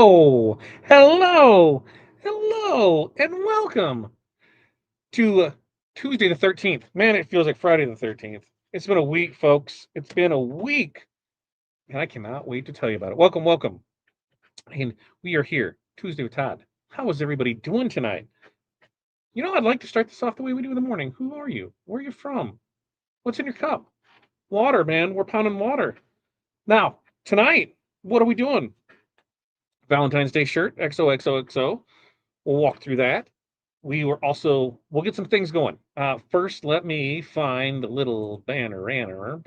Hello, hello, hello, and welcome to Tuesday the 13th. Man, it feels like Friday the 13th. It's been a week, folks. It's been a week, and I cannot wait to tell you about it. Welcome, welcome. And we are here, Tuesday with Todd. How is everybody doing tonight? I'd like to start this off the way we do in the morning. Who are you? Where are you from? What's in your cup? Water, man. We're pounding water. Now, tonight, what are we doing? Valentine's Day shirt, XOXOXO. We'll walk through that. We'll get some things going. First, let me find the little banner,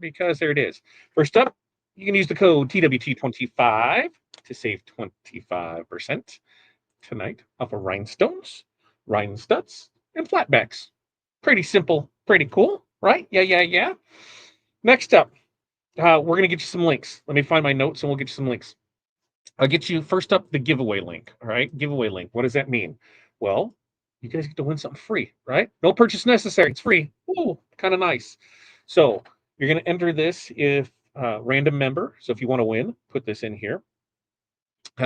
because there it is. First up, you can use the code TWT25 to save 25% tonight off of Rhinestones, Rhinestuds, and flatbacks. Pretty simple, pretty cool, right? Yeah. Next up, we're going to get you some links. Let me find my notes and we'll get you some links. I'll get you first up the giveaway link. All right, giveaway link. What does that mean? Well, you guys get to win something free, right? No purchase necessary. It's free. Ooh, kind of nice. So you're going to enter this if random member. So if you want to win, put this in here.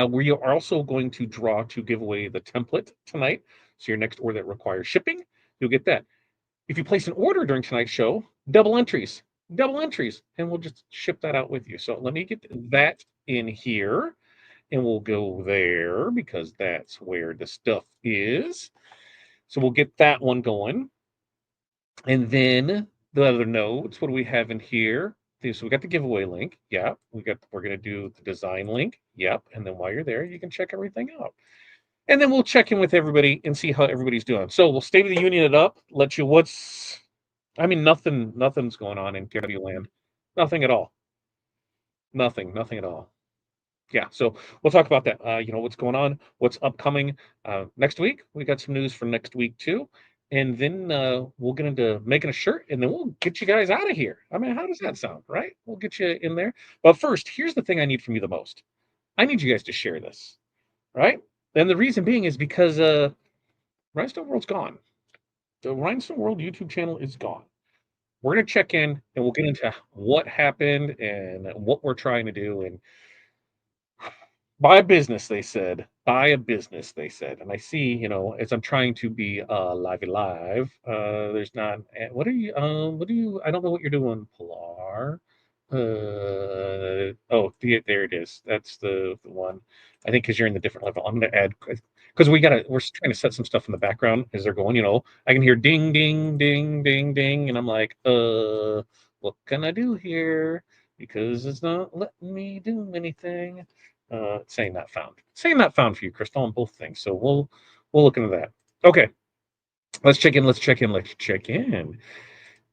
We are also going to draw to give away the template tonight. So your next order that requires shipping, you'll get that. If you place an order during tonight's show, double entries, and we'll just ship that out with you. So let me get that in here. And we'll go there because that's where the stuff is. So we'll get that one going. And then the other notes, what do we have in here? So we got the giveaway link. Yep. We're going to do the design link. Yep. And then while you're there, you can check everything out. And then we'll check in with everybody and see how everybody's doing. So we'll State of the Union it up, let you nothing's going on in TRW land. Nothing at all. Nothing at all. Yeah, so we'll talk about that. What's going on, what's upcoming next week. We got some news for next week too, and then we'll get into making a shirt, and then we'll get you guys out of here. I mean, how does that sound, right? We'll get you in there. But first, here's the thing I need from you the most. I need you guys to share this, right? And the reason being is because Rhinestone World's gone. The Rhinestone World YouTube channel is gone. We're gonna check in, and we'll get into what happened and what we're trying to do, and buy a business, they said. Buy a business, they said. And I see, as I'm trying to be live, there's not. What are you? I don't know what you're doing, Pilar. There it is. That's the one. I think because you're in the different level. I'm gonna add because we're trying to set some stuff in the background as they're going. I can hear ding, ding, ding, ding, ding, and I'm like, what can I do here? Because it's not letting me do anything. Saying not found for you, Crystal, on both things. So we'll look into that. Okay, let's check in.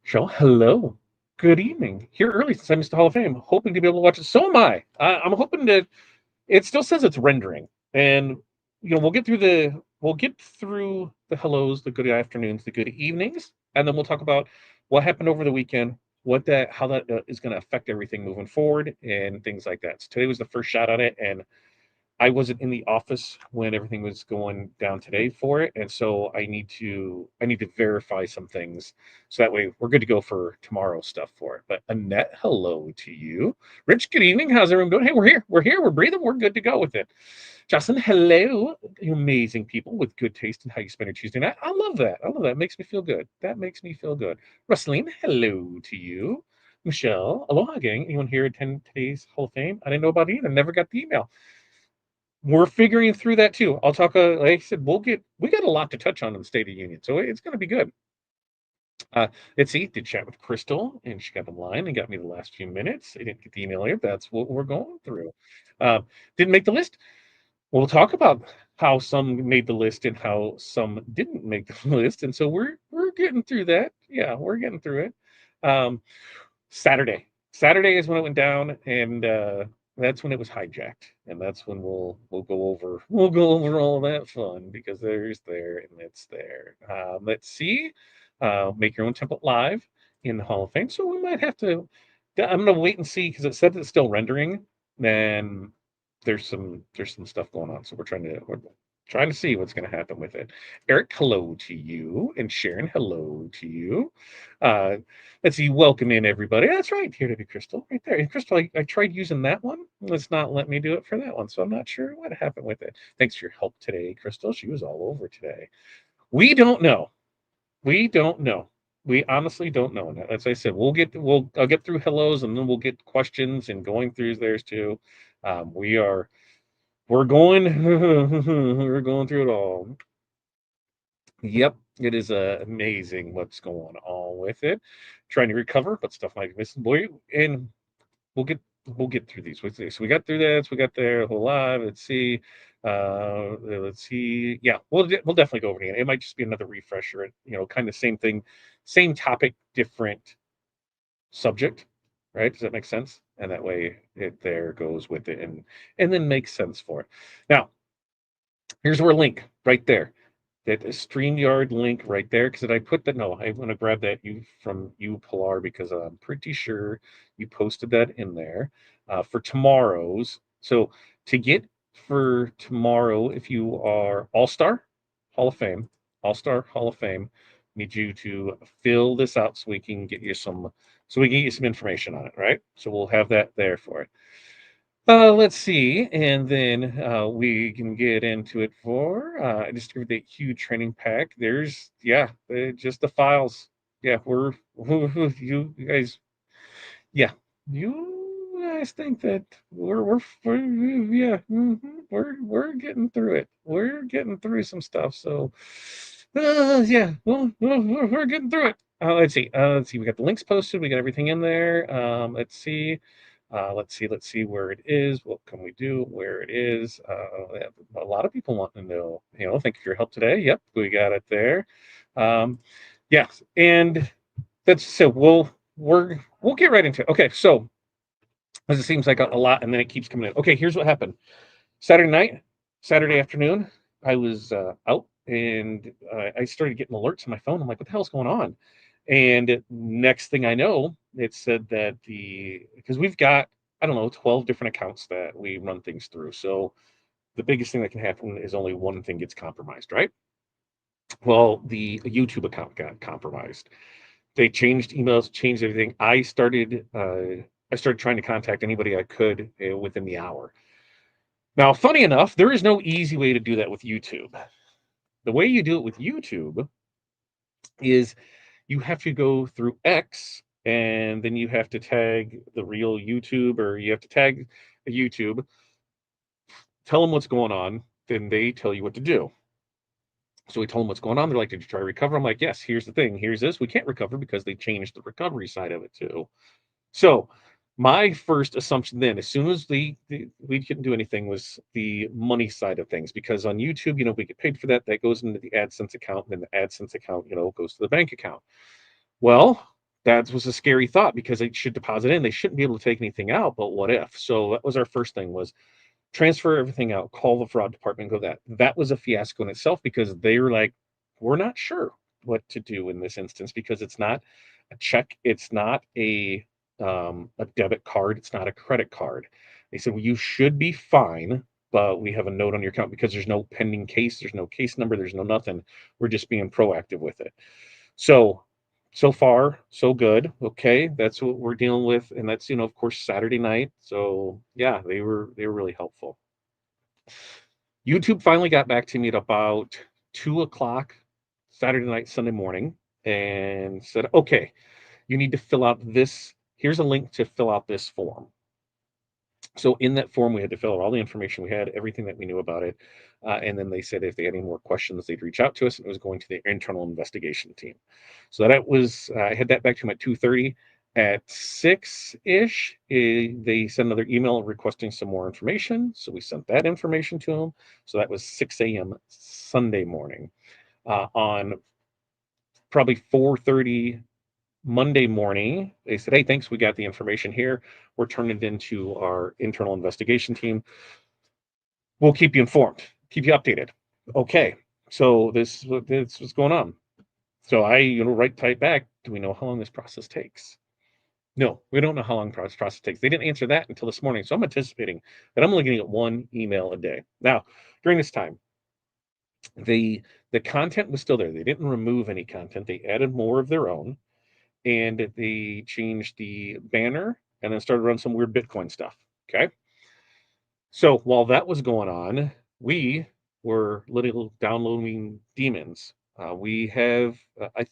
Show hello, good evening. Here early since I missed the Hall of Fame, hoping to be able to watch it. So am I. I'm hoping to. It still says it's rendering, and we'll get through the hellos, the good afternoons, the good evenings, and then we'll talk about what happened over the weekend, how that is going to affect everything moving forward, and things like that. So today was the first shot at it, and I wasn't in the office when everything was going down today for it, and so I need to verify some things so that way we're good to go for tomorrow's stuff for it. But Annette, hello to you. Rich, good evening. How's everyone doing? Hey, we're breathing, we're good to go with it. Justin, hello, you amazing people with good taste in how you spend your Tuesday night. I love that. It makes me feel good. That makes me feel good. Rustline, hello to you. Michelle, aloha gang. Anyone here attend today's Hall of Fame? I didn't know about it either. Never got the email. We're figuring through that too. I'll talk. Like I said, we got a lot to touch on in the State of the Union, so it's going to be good. Let's see. Did chat with Crystal, and she got the line and got me the last few minutes. I didn't get the email here. That's what we're going through. Didn't make the list. We'll talk about how some made the list and how some didn't make the list, and so we're getting through that. Yeah, we're getting through it. Saturday is when it went down, and that's when it was hijacked, and that's when we'll go over all that fun because there's there and it's there. Let's see. Make your own template live in the Hall of Fame. So we might have to. I'm gonna wait and see because it said it's still rendering. Then there's some stuff going on, so we're trying to. Trying to see what's going to happen with it. Eric, hello to you, and Sharon, hello to you. Uh, let's see, welcome in everybody. That's right, here to be Crystal, right there. And Crystal, I tried using that one. Let's not let me do it for that one, so I'm not sure what happened with it. Thanks for your help today, Crystal. She was all over today. We don't know. We don't know. We honestly don't know. As I said, I'll get through hellos, and then we'll get questions and going through theirs too. We are we're going we're going through it all. Yep, it is amazing what's going on with it. Trying to recover, but stuff might be missing. Boy, and we'll get we'll get through these. So we got through that. So we got there a whole lot. Let's see. Let's see. Yeah, we'll definitely go over it again. It might just be another refresher. Kind of same thing, same topic, different subject. Right? Does that make sense? And that way it there goes with it, and then makes sense for it. Now, here's our link right there. That StreamYard link right there. Because did I put that? No, I want to grab that from you, Pilar, because I'm pretty sure you posted that in there for tomorrow's. So to get for tomorrow, if you are All-Star Hall of Fame, All-Star Hall of Fame, need you to fill this out so we can get you some information on it, right? So we'll have that there for it. Let's see, and then we can get into it for I distributed that huge training pack. There's just the files. Yeah, you guys. Yeah, you guys think that yeah, we're getting through it. We're getting through some stuff. So yeah, well, we're getting through it. Let's see. Let's see. We got the links posted. We got everything in there. Let's see. Let's see where it is. What can we do? Where it is? A lot of people want to know. Thank you for your help today. Yep, we got it there. Yes, and that's so we'll get right into it. Okay, so as it seems like a lot, and then it keeps coming in. Okay, here's what happened. Saturday night, Saturday afternoon, I was out, and I started getting alerts on my phone. I'm like, what the hell's going on? And next thing I know, it said that because we've got, I don't know, 12 different accounts that we run things through. So the biggest thing that can happen is only one thing gets compromised, right? Well, the YouTube account got compromised. They changed emails, changed everything. I started trying to contact anybody I could within the hour. Now, funny enough, there is no easy way to do that with YouTube. The way you do it with YouTube is you have to go through X, and then you have to tag the real YouTube, or you have to tag a YouTube, tell them what's going on, then they tell you what to do. So we told them what's going on. They're like, did you try to recover? I'm like, yes, here's the thing. Here's this. We can't recover because they changed the recovery side of it too. So my first assumption then, as soon as we couldn't do anything, was the money side of things, because on YouTube, we get paid for that. That goes into the AdSense account, and then the AdSense account, goes to the bank account. Well, that was a scary thought because they should deposit in. They shouldn't be able to take anything out, but what if? So that was our first thing, was transfer everything out, call the fraud department, go that. That was a fiasco in itself, because they were like, we're not sure what to do in this instance, because it's not a check, it's not a debit card, it's not a credit card. They said, well, you should be fine, but we have a note on your account because there's no pending case, there's no case number, there's no nothing. We're just being proactive with it. So far, so good. Okay, that's what we're dealing with, and that's of course Saturday night. So yeah, they were really helpful. YouTube finally got back to me at about 2 o'clock Saturday night, Sunday morning, and said, okay, you need to fill out this. Here's a link to fill out this form. So in that form, we had to fill out all the information we had, everything that we knew about it. And then they said if they had any more questions, they'd reach out to us, and it was going to the internal investigation team. So that was, I had that back to them at 2:30. At 6-ish, they sent another email requesting some more information. So we sent that information to them. So that was 6 a.m. Sunday morning. On probably 4:30 Monday morning, they said, hey, thanks, we got the information here. We're turning it into our internal investigation team. We'll keep you informed, keep you updated. Okay, so this was going on. So I, write type back, do we know how long this process takes? No, we don't know how long the process takes. They didn't answer that until this morning. So I'm anticipating that I'm only getting one email a day. Now, during this time, The content was still there. They didn't remove any content. They added more of their own, and they changed the banner and then started running some weird Bitcoin stuff. Okay. So while that was going on, we were little downloading demons. We have, I,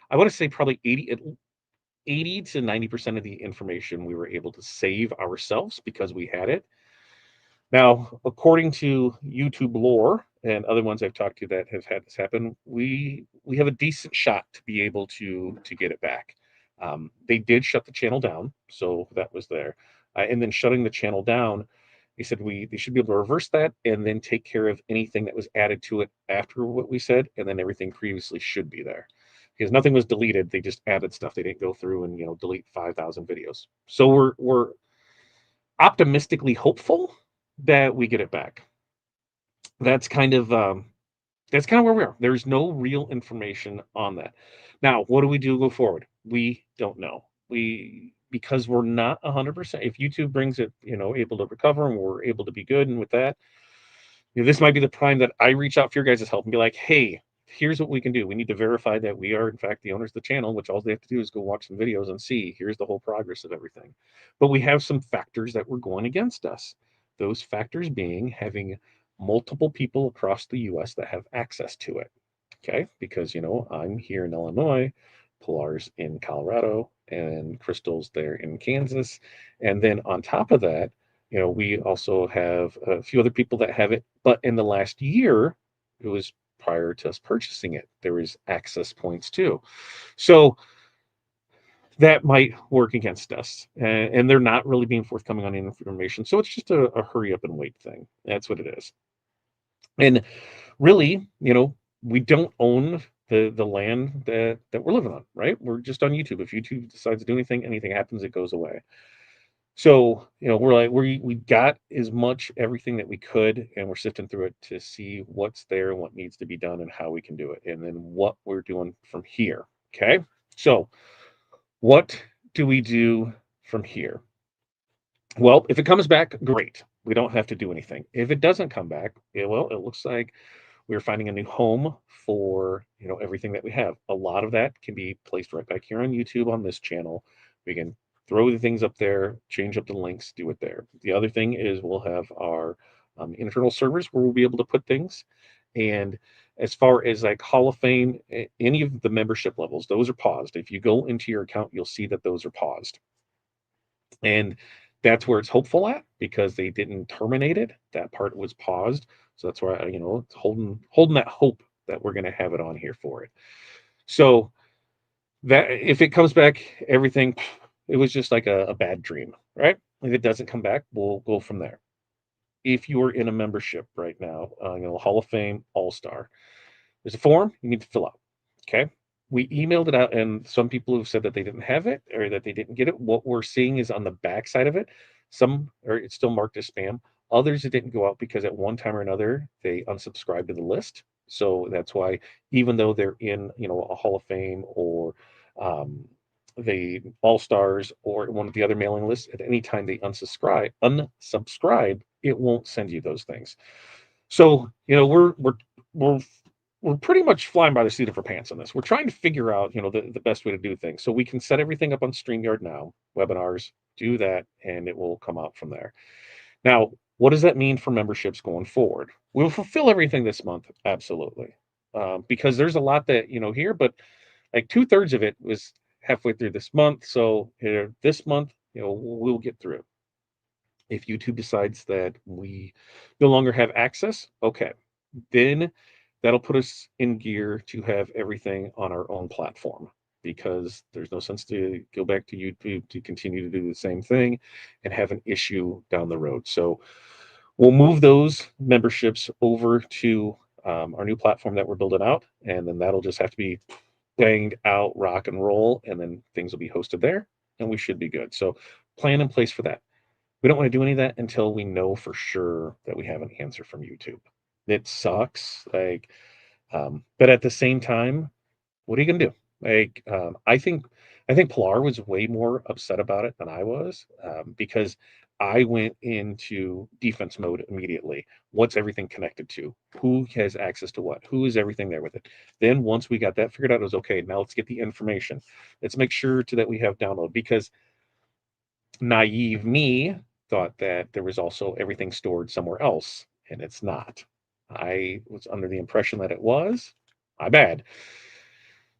I want to say probably 80 to 90% of the information we were able to save ourselves because we had it. Now, according to YouTube lore and other ones I've talked to that have had this happen, we have a decent shot to be able to get it back. They did shut the channel down, so that was there, and then shutting the channel down, they said they should be able to reverse that and then take care of anything that was added to it after what we said, and then everything previously should be there because nothing was deleted. They just added stuff. They didn't go through and delete 5,000 videos. So we're optimistically hopeful that we get it back. That's kind of where we are. There's no real information on that. Now, what do we do go forward? We don't know. Because we're not 100%. If YouTube brings it, able to recover and we're able to be good, and with that, this might be the time that I reach out for your guys' help and be like, hey, here's what we can do. We need to verify that we are, in fact, the owners of the channel, which all they have to do is go watch some videos and see, here's the whole progress of everything. But we have some factors that were going against us. Those factors being having multiple people across the US that have access to it. Okay. Because, I'm here in Illinois, Pilar's in Colorado, and Crystal's there in Kansas. And then on top of that, we also have a few other people that have it. But in the last year, it was prior to us purchasing it, there was access points too. So that might work against us. And they're not really being forthcoming on any information. So it's just a hurry up and wait thing. That's what it is. And really, we don't own the land that we're living on, right? We're just on YouTube. If YouTube decides to do anything happens, it goes away. So, we're like, we got as much everything that we could, and we're sifting through it to see what's there and what needs to be done and how we can do it, and then what we're doing from here. Okay. So what do we do from here? Well, if it comes back, great. We don't have to do anything. If it doesn't come back, it looks like we're finding a new home for everything that we have. A lot of that can be placed right back here on YouTube on this channel. We can throw the things up there, change up the links, do it there. The other thing is we'll have our internal servers where we'll be able to put things. And as far as like Hall of Fame, any of the membership levels, those are paused. If you go into your account, you'll see that those are paused. And that's where it's hopeful at, because they didn't terminate it. That part was paused. So that's why, it's holding that hope that we're going to have it on here for it. So that if it comes back, everything, it was just like a bad dream, right? If it doesn't come back, we'll go from there. If you are in a membership right now, Hall of Fame All-Star, there's a form you need to fill out. Okay. We emailed it out, and some people have said that they didn't have it or that they didn't get it. What we're seeing is on the back side of it, some or it's still marked as spam. Others it didn't go out because at one time or another they unsubscribed to the list. So that's why, even though they're in, a Hall of Fame or the All Stars or one of the other mailing lists, at any time they unsubscribe, it won't send you those things. So we're we're pretty much flying by the seat of our pants on this. We're trying to figure out, the best way to do things. So we can set everything up on StreamYard now, webinars, do that, and it will come out from there. Now, what does that mean for memberships going forward? We'll fulfill everything this month, absolutely, because there's a lot that here, but like 2/3 of it was halfway through this month. So this month, we'll get through it. If YouTube decides that we no longer have access, okay, then that'll put us in gear to have everything on our own platform, because there's no sense to go back to YouTube to continue to do the same thing and have an issue down the road. So we'll move those memberships over to our new platform that we're building out, and then that'll just have to be banged out, rock and roll, and then things will be hosted there, and we should be good. So plan in place for that. We don't want to do any of that until we know for sure that we have an answer from YouTube. It sucks, but at the same time, what are you gonna do? I think Pilar was way more upset about it than I was, because I went into defense mode immediately. What's everything connected to? Who has access to what? Who is everything there with it? Then once we got that figured out, it was okay. Now let's get the information. Let's make sure that we have download, because naive me thought that there was also everything stored somewhere else, and it's not. I was under the impression that it was. My bad.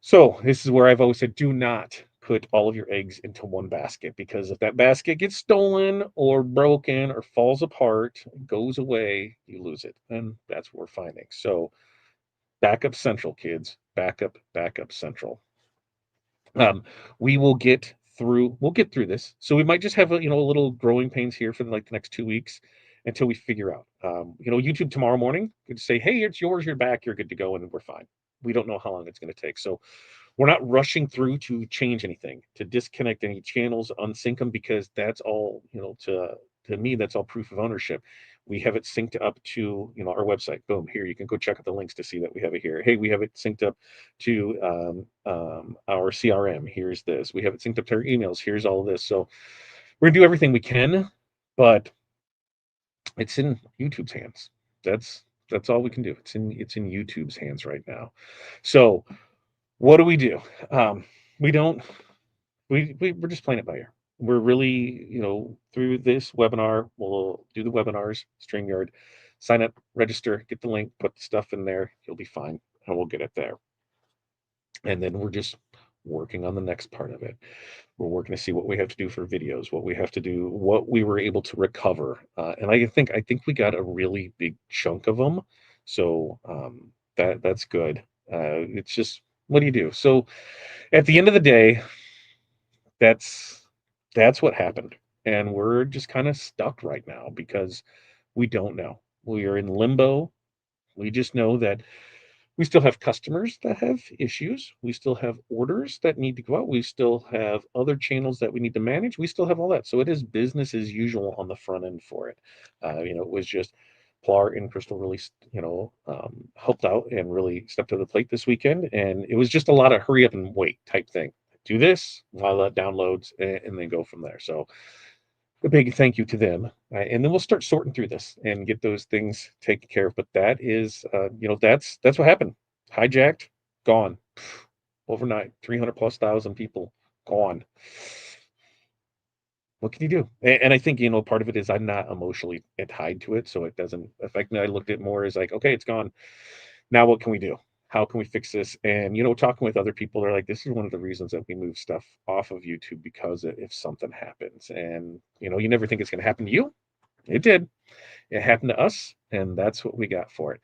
So this is where I've always said, do not put all of your eggs into one basket, because if that basket gets stolen or broken or falls apart, goes away, you lose it. And that's what we're finding. So backup central, kids. Backup central. Um, we will get through. We'll get through this. So we might just have a little growing pains here for like the next 2 weeks until we figure out. YouTube tomorrow morning could say, hey, it's yours. You're back. You're good to go, and we're fine. We don't know how long it's going to take. So we're not rushing through to change anything, to disconnect any channels, unsync them, because that's all, to me, that's all proof of ownership. We have it synced up to, our website. Boom, here, you can go check out the links to see that we have it here. Hey, we have it synced up to our CRM. Here's this. We have it synced up to our emails. Here's all of this. So we're gonna do everything we can, but it's in YouTube's hands. That's all we can do. It's in YouTube's hands right now. So what do? We don't. We're just playing it by ear. We're really, through this webinar, we'll do the webinars, StreamYard, sign up, register, get the link, put the stuff in there. You'll be fine, and we'll get it there. And then we're just working on the next part of it. We're working to see what we have to do for videos, what we have to do, what we were able to recover. And I think we got a really big chunk of them. So that's good. It's just, what do you do? So at the end of the day, that's what happened, and we're just kind of stuck right now because we don't know. We are in limbo. We just know that we still have customers that have issues. We still have orders that need to go out. We still have other channels that we need to manage. We still have all that. So it is business as usual on the front end for it. It was just Plar and Crystal really, helped out and really stepped to the plate this weekend. And it was just a lot of hurry up and wait type thing. Do this while that downloads, and then go from there. So a big thank you to them. And then we'll start sorting through this and get those things taken care of. But that is, that's what happened. Hijacked, gone overnight. 300 plus thousand people gone. What can you do? And I think, part of it is I'm not emotionally tied to it, so it doesn't affect me. I looked at it more as like, okay, it's gone. Now what can we do? How can we fix this? And talking with other people, they're like, this is one of the reasons that we move stuff off of YouTube, because if something happens, and you never think it's going to happen to you. It did. It happened to us, and that's what we got for it.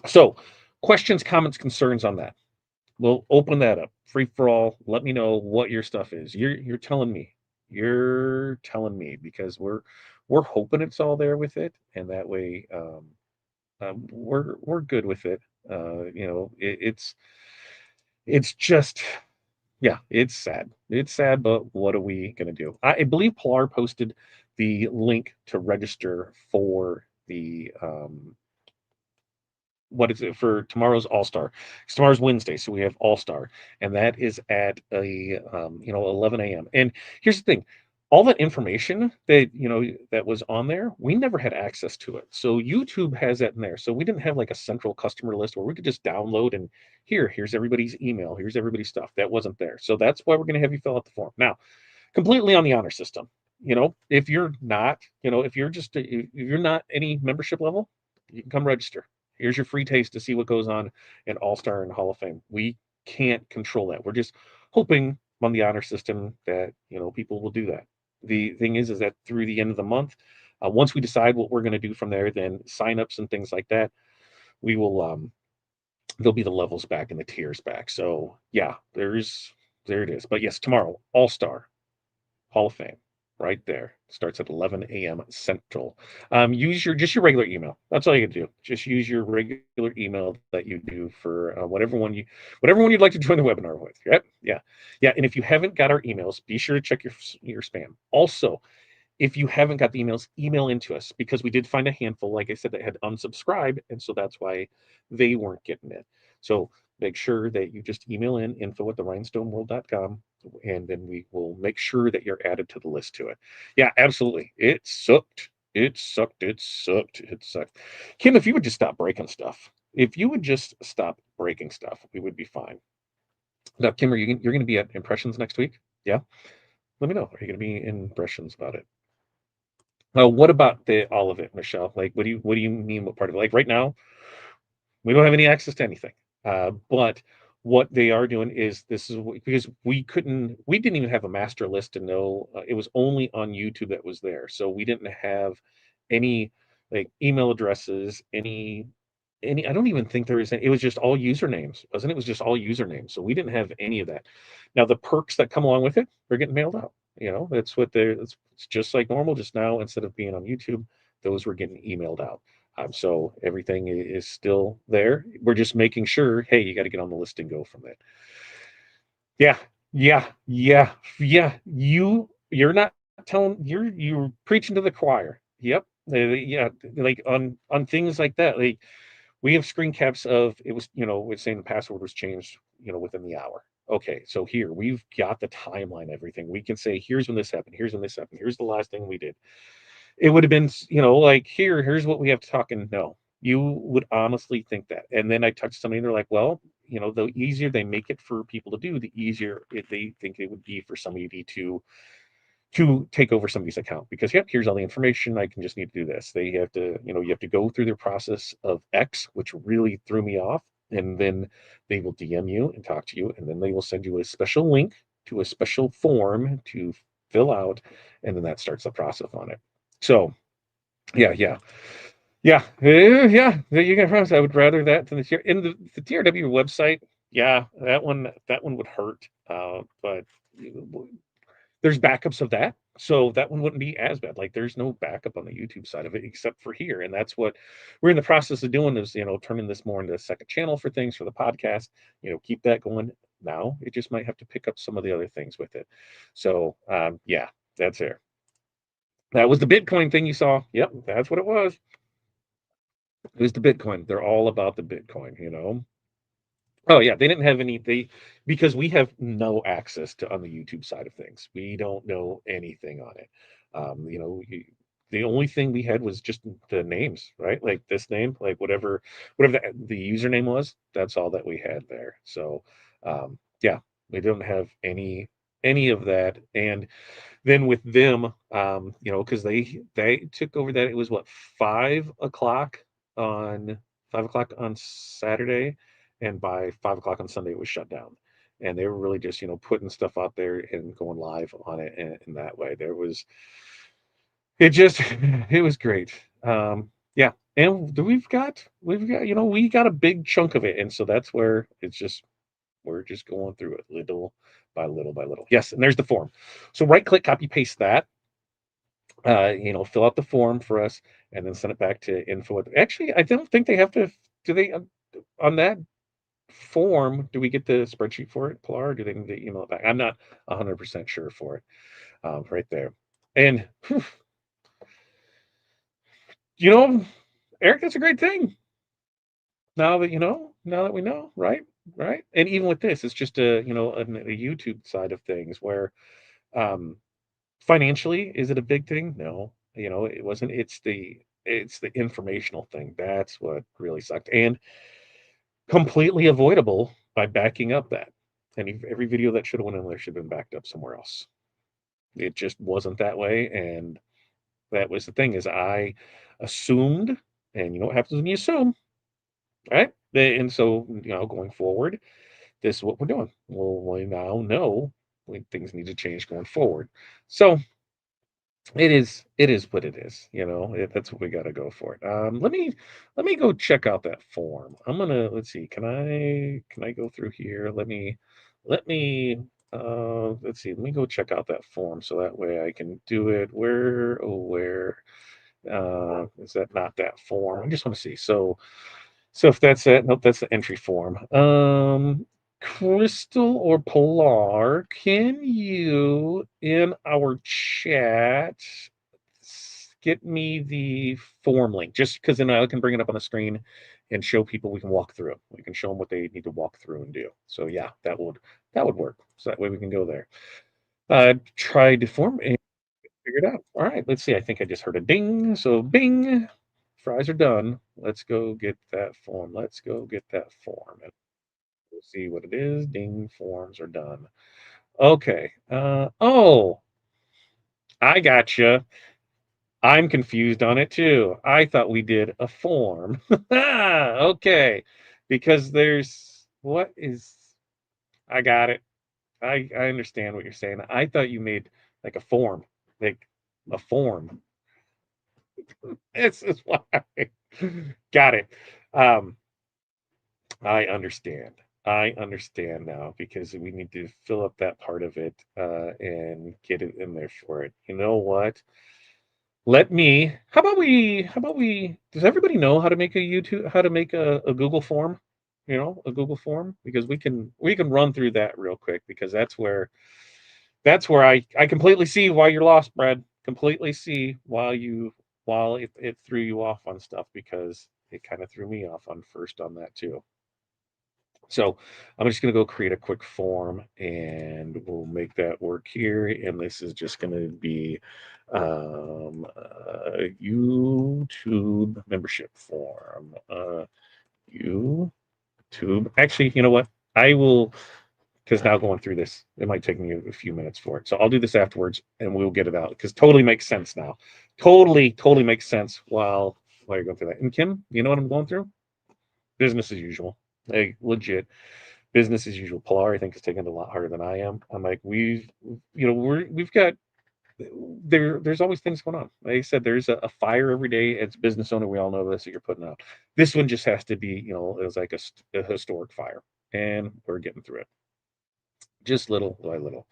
So questions, comments, concerns on that. We'll open that up, free for all. Let me know what your stuff is. You're telling me. You're telling me, because we're hoping it's all there with it, and that way we're good with it. It's just, yeah, it's sad. It's sad, but what are we gonna do? I believe Pilar posted the link to register for the what is it for tomorrow's All Star? Tomorrow's Wednesday, so we have All Star, and that is at 11 a.m. And here's the thing: all that information that that was on there, we never had access to it. So YouTube has that in there. So we didn't have like a central customer list where we could just download and here's everybody's email, here's everybody's stuff. That wasn't there. So that's why we're going to have you fill out the form now, completely on the honor system. If you're not, if you're just if you're not any membership level, you can come register. Here's your free taste to see what goes on in All Star and Hall of Fame. We can't control that. We're just hoping on the honor system that people will do that. The thing is that through the end of the month, once we decide what we're going to do from there, then signups and things like that, we will there'll be the levels back and the tiers back. So yeah, there it is. But yes, tomorrow, All Star, Hall of Fame, right there. Starts at 11 a.m. Central. Use your regular email. That's all you can do. Just use your regular email that you do for whatever one you'd like to join the webinar with. Yep. Yeah. And if you haven't got our emails, be sure to check your spam. Also, if you haven't got the emails, email into us, because we did find a handful, like I said, that had unsubscribed, and so that's why they weren't getting it. So make sure that you just email in info@therhinestoneworld.com, and then we will make sure that you're added to the list to it. Yeah, absolutely. It sucked. It sucked. It sucked. It sucked. Kim, if you would just stop breaking stuff, if you would just stop breaking stuff, we would be fine. Now, Kim, you're going to be at Impressions next week? Yeah. Let me know. Are you going to be in Impressions about it? What about all of it, Michelle? Like, what do you mean? What part of it? Like right now, we don't have any access to anything. But what they are doing is because we didn't even have a master list to know. It was only on YouTube that was there, so we didn't have any like email addresses, any. I don't even think there is any. It was just all usernames, wasn't it? It was just all usernames, so we didn't have any of that. Now the perks that come along with it, they're getting mailed out. That's what they're. It's just like normal. Just now, instead of being on YouTube, those were getting emailed out. So everything is still there. We're just making sure, hey, you got to get on the list and go from that. Yeah, yeah, yeah, yeah. You're not telling you're preaching to the choir. Yep. Yeah, like on things like that. Like we have screen caps of it was, it's saying the password was changed, within the hour. Okay, so here we've got the timeline, everything. We can say, here's when this happened, here's when this happened, here's the last thing we did. It would have been, like here's what we have to talk. And no, you would honestly think that. And then I touched somebody and they're like, well, the easier they make it for people to do, the easier they think it would be for somebody to take over somebody's account, because yep, here's all the information. I can just need to do this. They have to, you have to go through their process of X, which really threw me off. And then they will DM you and talk to you, and then they will send you a special link to a special form to fill out, and then that starts the process on it. So yeah, yeah, yeah, yeah. You can promise I would rather that than the TRW website. Yeah, that one would hurt. But there's backups of that, so that one wouldn't be as bad. Like there's no backup on the YouTube side of it except for here, and that's what we're in the process of doing, is turning this more into a second channel for things for the podcast. Keep that going. Now it just might have to pick up some of the other things with it. So yeah, that's there. That was the Bitcoin thing you saw. Yep, that's what it was. It was the Bitcoin. They're all about the Bitcoin. Oh yeah, they didn't have because we have no access to on the YouTube side of things. We don't know anything on it. The only thing we had was just the names, right? Like this name, like whatever the username was. That's all that we had there. So, yeah, we don't have any of that. And then with them, because they took over that. It was what, 5 o'clock on 5 o'clock on Saturday, and by 5 o'clock on Sunday it was shut down. And they were really just putting stuff out there and going live on it in that way. It was great. Yeah, and we've got we got a big chunk of it, and so that's where we're just going through it little by little by little. Yes, and there's the form. So right click, copy paste that. Fill out the form for us, and then send it back to info. Actually, I don't think they have to. Do they on that form? Do we get the spreadsheet for it, Pilar? Or do they need to email it back? I'm not 100% sure for it. Right there, and whew, you know, Eric, that's a great thing. Now that we know, right, right, and even with this, it's just a YouTube side of things where um financially, is it a big thing? No, it wasn't. It's the informational thing. That's what really sucked, and completely avoidable by backing up that. And every video that should have went in there should have been backed up somewhere else. It just wasn't that way, and that was the thing. Is I assumed, and you know what happens when you assume, right? And so going forward, this is what we're doing. Well, we now know things need to change going forward. So it is what it is. That's what we got to go for it. Let me go check out that form. Let's see, can I go through here? Let's see, let me go check out that form so that way I can do it. Where is that? Not that form. I just want to see. So if that's it, nope, that's the entry form. Crystal or Pilar, can you in our chat get me the form link, just because then I can bring it up on the screen and show people. We can walk through it. We can show them what they need to walk through and do. So yeah, that would work. So that way we can go there. Tried to form and figure it out. All right, let's see. I think I just heard a ding. So bing, fries are done. Let's go get that form. Let's go get that form. And we'll see what it is. Ding, forms are done. Okay. Oh, I gotcha. I'm confused on it too. I thought we did a form. Okay. Because there's what is I got it. I understand what you're saying. I thought you made like a form. Like a form. This is why. Got it. Um, I understand. I understand now because we need to fill up that part of it and get it in there for it. You know what? How about we, does everybody know how to make how to make a Google form? You know, a Google form? Because we can run through that real quick because that's where I completely see why you're lost, Brad. Completely see while it threw you off on stuff because it kind of threw me off on first on that too. So I'm just going to go create a quick form and we'll make that work here. And this is just going to be YouTube membership form. YouTube. Actually, you know what? I will, because now going through this, it might take me a few minutes for it. So I'll do this afterwards and we'll get it out because totally makes sense now. Totally makes sense while you're going through that. And Kim, you know what I'm going through? Business as usual. Like legit business as usual. Pilar, I think, is taking it a lot harder than I am. I'm like, we've got there's always things going on. Like I said, there's a fire every day. It's business owner. We all know this that you're putting out. This one just has to be, it's like a historic fire, and we're getting through it, just little by little,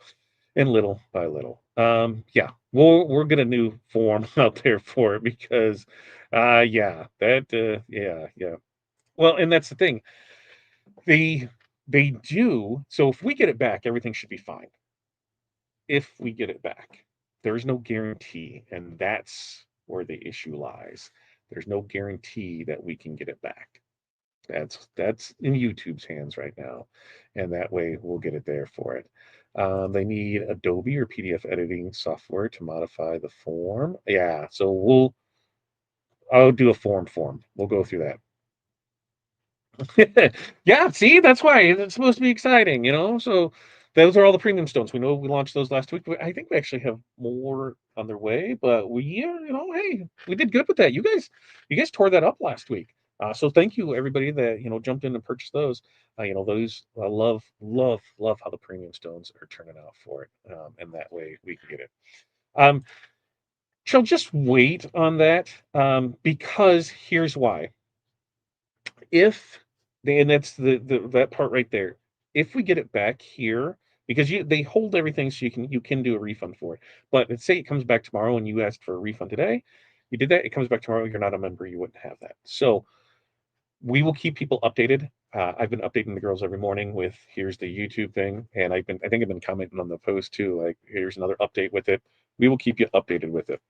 and little by little. Yeah, we'll get a new form out there for it because, yeah, yeah. Well, and that's the thing. They they do. So if we get it back, everything should be fine. If we get it back, there's no guarantee, and that's where the issue lies. There's no guarantee that we can get it back. That's in YouTube's hands right now, and that way we'll get it there for it. They need Adobe or PDF editing software to modify the form. Yeah, so I'll do a form. We'll go through that. Yeah, see, that's why it's supposed to be exciting, you know. So those are all the premium stones. We know we launched those last week. I think we actually have more on their way, but hey, we did good with that. You guys tore that up last week. So thank you everybody that jumped in and purchased those. Those I love how the premium stones are turning out for it, and that way we can get it. Um, so just wait on that because here's why if and that's that part right there. If we get it back here, because they hold everything so you can do a refund for it. But let's say it comes back tomorrow and you asked for a refund today, you did that, it comes back tomorrow, you're not a member, you wouldn't have that. So we will keep people updated. I've been updating the girls every morning with here's the YouTube thing, and I think I've been commenting on the post too, like here's another update with it. We will keep you updated with it.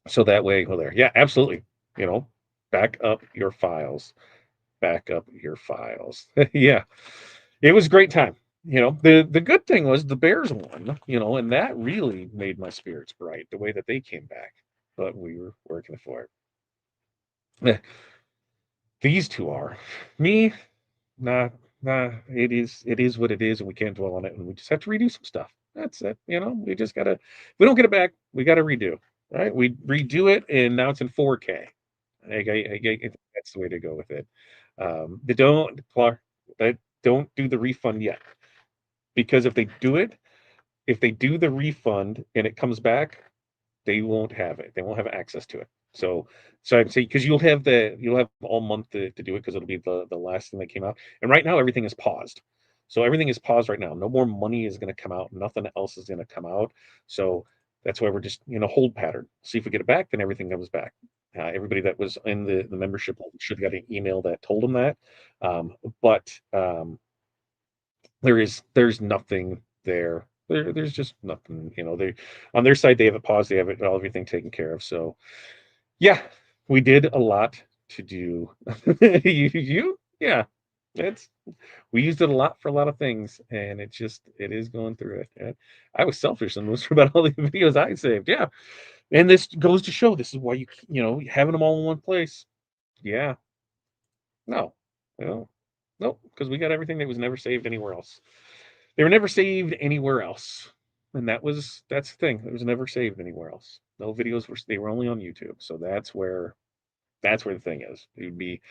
So that way, well, there, yeah, absolutely. You know, back up your files. Back up your files. Yeah, it was a great time. The good thing was the Bears won, and that really made my spirits bright the way that they came back. But we were working for it. These two are me. Nah, nah. It is what it is, and we can't dwell on it, and we just have to redo some stuff. That's it. We just gotta. If we don't get it back, we gotta redo. Right? We redo it, and now it's in 4K. That's the way to go with it. They don't do the refund yet because if they do the refund and it comes back, they won't have it. They won't have access to it. So I'd say because you'll have all month to do it because it'll be the last thing that came out. And right now everything is paused. So everything is paused right now. No more money is going to come out. Nothing else is going to come out. So that's why we're just hold pattern. See if we get it back, then everything comes back. Everybody that was in the membership should have got an email that told them that. But there's nothing there There's just nothing, they on their side, they have it paused, they have it all everything taken care of. So yeah, we did a lot to do. Yeah, it's we used it a lot for a lot of things, and it is going through it. And I was selfish and was about all the videos I saved. Yeah, and this goes to show this is why having them all in one place. Yeah, no, no, nope, because we got everything that was never saved anywhere else. They were never saved anywhere else, and that's the thing. It was never saved anywhere else. No videos they were only on YouTube. So that's where the thing is. It would be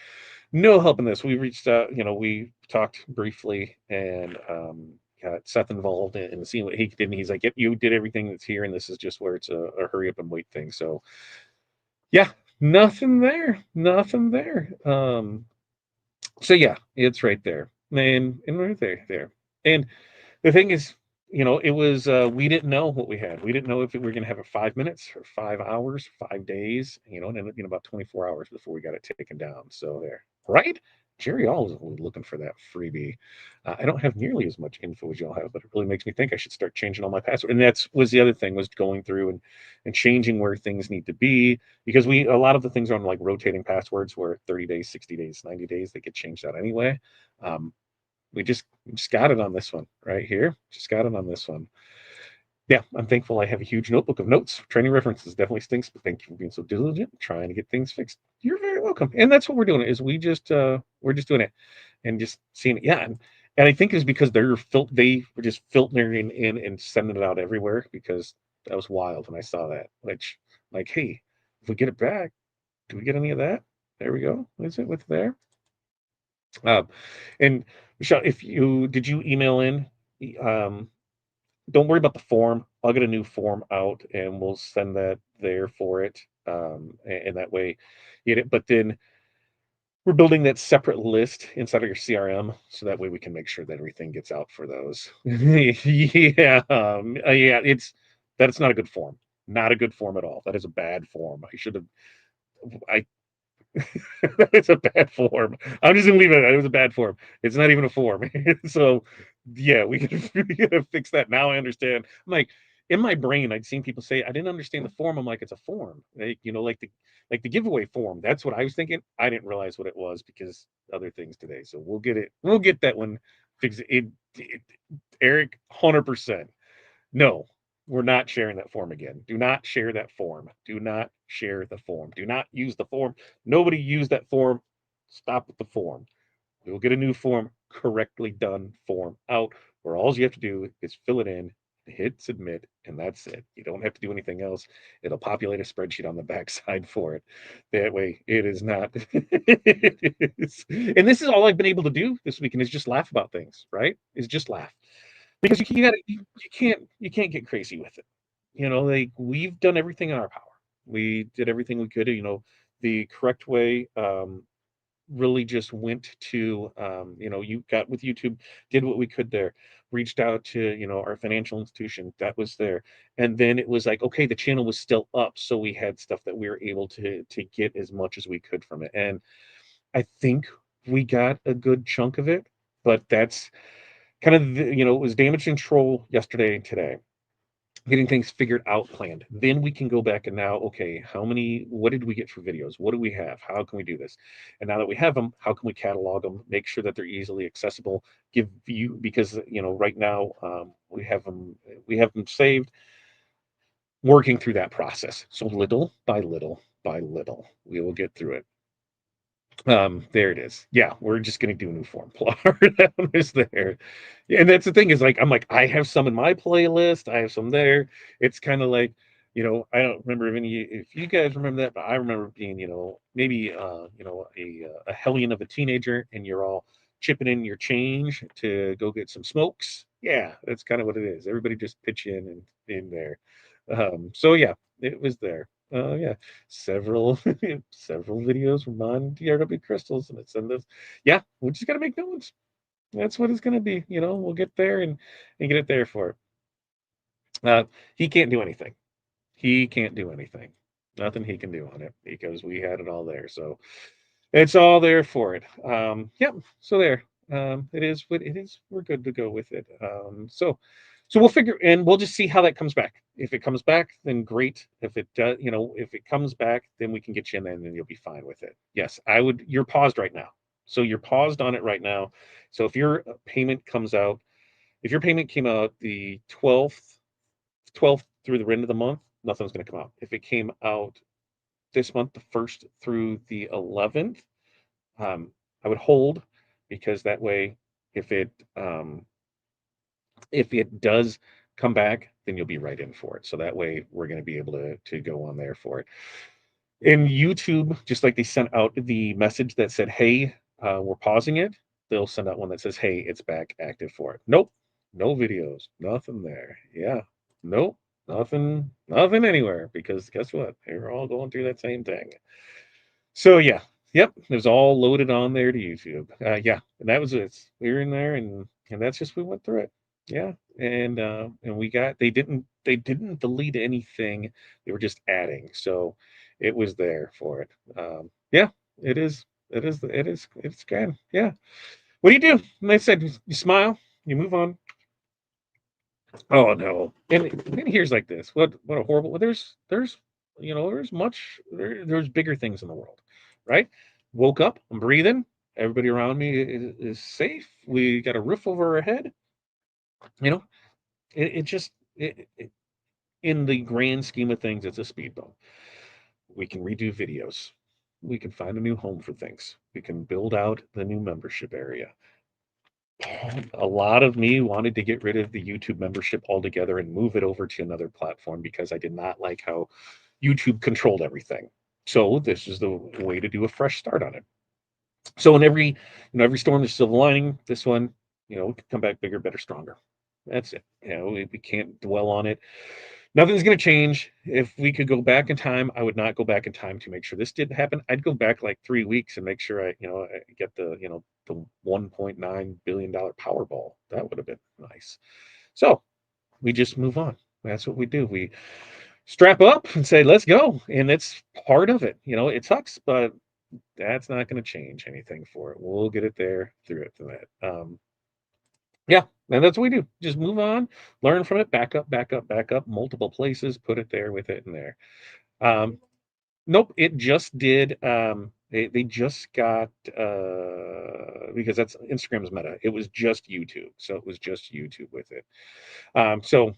no help in this. We reached out, we talked briefly and got Seth involved in seeing what he did. And he's like, yep, you did everything that's here, and this is just where it's a hurry up and wait thing. So yeah, nothing there. Nothing there. So yeah, it's right there. And right there. And the thing is, it was we didn't know what we had. We didn't know if we were going to have it 5 minutes or 5 hours, 5 days. It ended up being about 24 hours before we got it taken down. So there, right? Jerry always was looking for that freebie. I don't have nearly as much info as y'all have, but it really makes me think I should start changing all my passwords. And that's was the other thing was going through and changing where things need to be because a lot of the things are on like rotating passwords where 30 days, 60 days, 90 days they get changed out anyway. Um, we just got it on this one right here. Just got it on this one. Yeah, I'm thankful I have a huge notebook of notes. Training references definitely stinks, but thank you for being so diligent, trying to get things fixed. You're very welcome. And that's what we're doing is we're just doing it and just seeing it. Yeah. And I think it's because they were just filtering in and sending it out everywhere because that was wild when I saw that. Which like, hey, if we get it back, do we get any of that? There we go. Is it with there? Um, and Michelle, if you did you email in? Um, don't worry about the form. I'll get a new form out and we'll send that there for it. And that way get it. But then we're building that separate list inside of your CRM so that way we can make sure that everything gets out for those. Yeah. Yeah, it's not a good form. Not a good form at all. That is a bad form. I it's a bad form. I'm just gonna leave it at that. It was a bad form. It's not even a form. So yeah, we gotta fix that. Now I understand. I'm like in my brain, I'd seen people say I didn't understand the form. I'm like, it's a form. Like the giveaway form. That's what I was thinking. I didn't realize what it was because other things today. So we'll get it. We'll get that one fixed. Eric, 100%. No, we're not sharing that form again. Do not share that form. Do not share the form. Do not use the form. Nobody use that form. Stop with the form. We will get a new form, correctly done form out, where all you have to do is fill it in, hit submit, and that's it. You don't have to do anything else. It'll populate a spreadsheet on the backside for it. That way, it is not. And this is all I've been able to do this weekend is just laugh about things, right? Is just laugh because you can't get crazy with it. Like we've done everything in our power. We did everything we could. The correct way. Really just went to you got with YouTube, did what we could there, reached out to our financial institution that was there, and then it was like okay, the channel was still up, so we had stuff that we were able to get as much as we could from it, and I think we got a good chunk of it, but that's kind of it was damage control yesterday and today, getting things figured out, planned. Then we can go back and now, okay, what did we get for videos? What do we have? How can we do this? And now that we have them, how can we catalog them, make sure that they're easily accessible, give you, because, right now we have them saved, working through that process. So little by little by little, we will get through it. There it is. Yeah, we're just gonna do a new form plotter. That one is there. Yeah, and that's the thing is like I'm like, I have some in my playlist, I have some there. It's kind of like, I don't remember if you guys remember that, but I remember being, maybe a hellion of a teenager and you're all chipping in your change to go get some smokes. Yeah, that's kind of what it is. Everybody just pitch in and in there. So yeah, it was there. Yeah, several several videos from non-TRW crystals, and it's in this. Yeah, we just got to make new ones. That's what it's going to be. We'll get there and get it there for it. He can't do anything. He can't do anything. Nothing he can do on it because we had it all there. So it's all there for it. Yep. So there. It is what it is. We're good to go with it. So So we'll figure, and we'll just see how that comes back. If it comes back, then great. If it does, if it comes back, then we can get you in, and then you'll be fine with it. Yes, I would. You're paused right now, so you're paused on it right now. So if your payment comes out, if your payment came out the 12th through the end of the month, nothing's going to come out. If it came out this month, the 1st through the 11th, um, I would hold, because that way, if it um, if it does come back, then you'll be right in for it. So that way we're going to be able to go on there for it. In YouTube, just like they sent out the message that said, hey, we're pausing it, they'll send out one that says, hey, it's back active for it. Nope, no videos, nothing there. Yeah, nope, nothing anywhere, because guess what? They're all going through that same thing. So yeah, yep, it was all loaded on there to YouTube. Yeah, and that was it. We were in there, and that's just, we went through it. Yeah, and we got, they didn't delete anything. They were just adding, so it was there for it. Yeah, it's good. Yeah. What do you do? And they said you smile, you move on. Oh no. And here's like this. What a horrible. Well, there's there's bigger things in the world, right? Woke up, I'm breathing. Everybody around me is safe. We got a roof over our head. You know, it just in the grand scheme of things, it's a speed bump. We can redo videos. We can find a new home for things. We can build out the new membership area. A lot of me wanted to get rid of the YouTube membership altogether and move it over to another platform, because I did not like how YouTube controlled everything. So this is the way to do a fresh start on it. So in every storm there's silver lining. This one, we can come back bigger, better, stronger. That's it. We can't dwell on it. Nothing's going to change. If we could go back in time, I would not go back in time to make sure this didn't happen. I'd go back like 3 weeks and make sure I get the $1.9 billion Powerball. That would have been nice. So we just move on. That's what we do. We strap up and say, let's go. And it's part of it. It sucks, but that's not going to change anything for it. We'll get it there through it. To that. Yeah, and that's what we do. Just move on, learn from it, back up, multiple places, put it there with it in there. Um, nope, it just did. They just got, because that's Instagram's meta. It was just YouTube, so it was just YouTube with it. So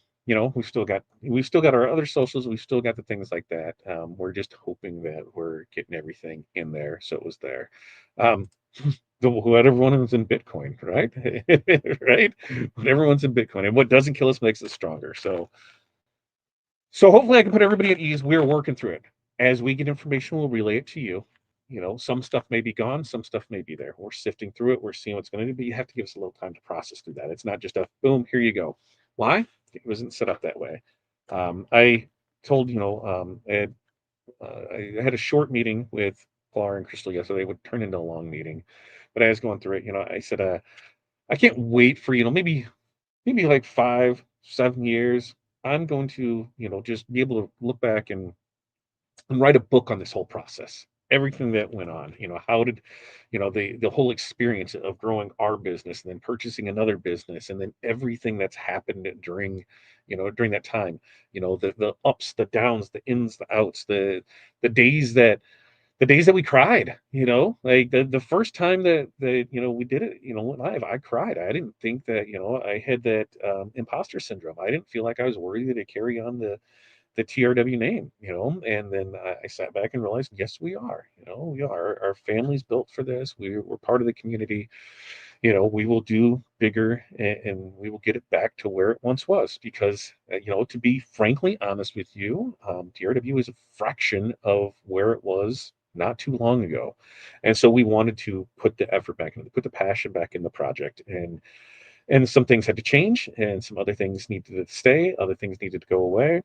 we've still got our other socials. We've still got the things like that. We're just hoping that we're getting everything in there, so it was there. Um, what everyone's in Bitcoin, right? Right? When everyone's in Bitcoin, and what doesn't kill us makes us stronger. So hopefully I can put everybody at ease. We're working through it. As we get information, we'll relay it to you. Some stuff may be gone, some stuff may be there. We're sifting through it. We're seeing what's going to be. You have to give us a little time to process through that. It's not just a boom, here you go. Why? It wasn't set up that way. I told I had a short meeting with Clara and Crystal yesterday. It would turn into a long meeting, but I was going through it. I said, I can't wait for maybe like 5-7 years. I'm going to just be able to look back and write a book on this whole process, everything that went on. How did the whole experience of growing our business and then purchasing another business, and then everything that's happened during that time. The ups, the downs, the ins, the outs, the days that we cried. Like the first time that we did it live, I cried. I didn't think that I had that imposter syndrome. I didn't feel like I was worthy to carry on the TRW name. And then I sat back and realized, yes, we are. We are. Our family's built for this. We're part of the community. We will do bigger, and we will get it back to where it once was. Because to be frankly honest with you, TRW is a fraction of where it was not too long ago. And so we wanted to put the effort back into, put the passion back in the project. And some things had to change, and some other things needed to stay, other things needed to go away,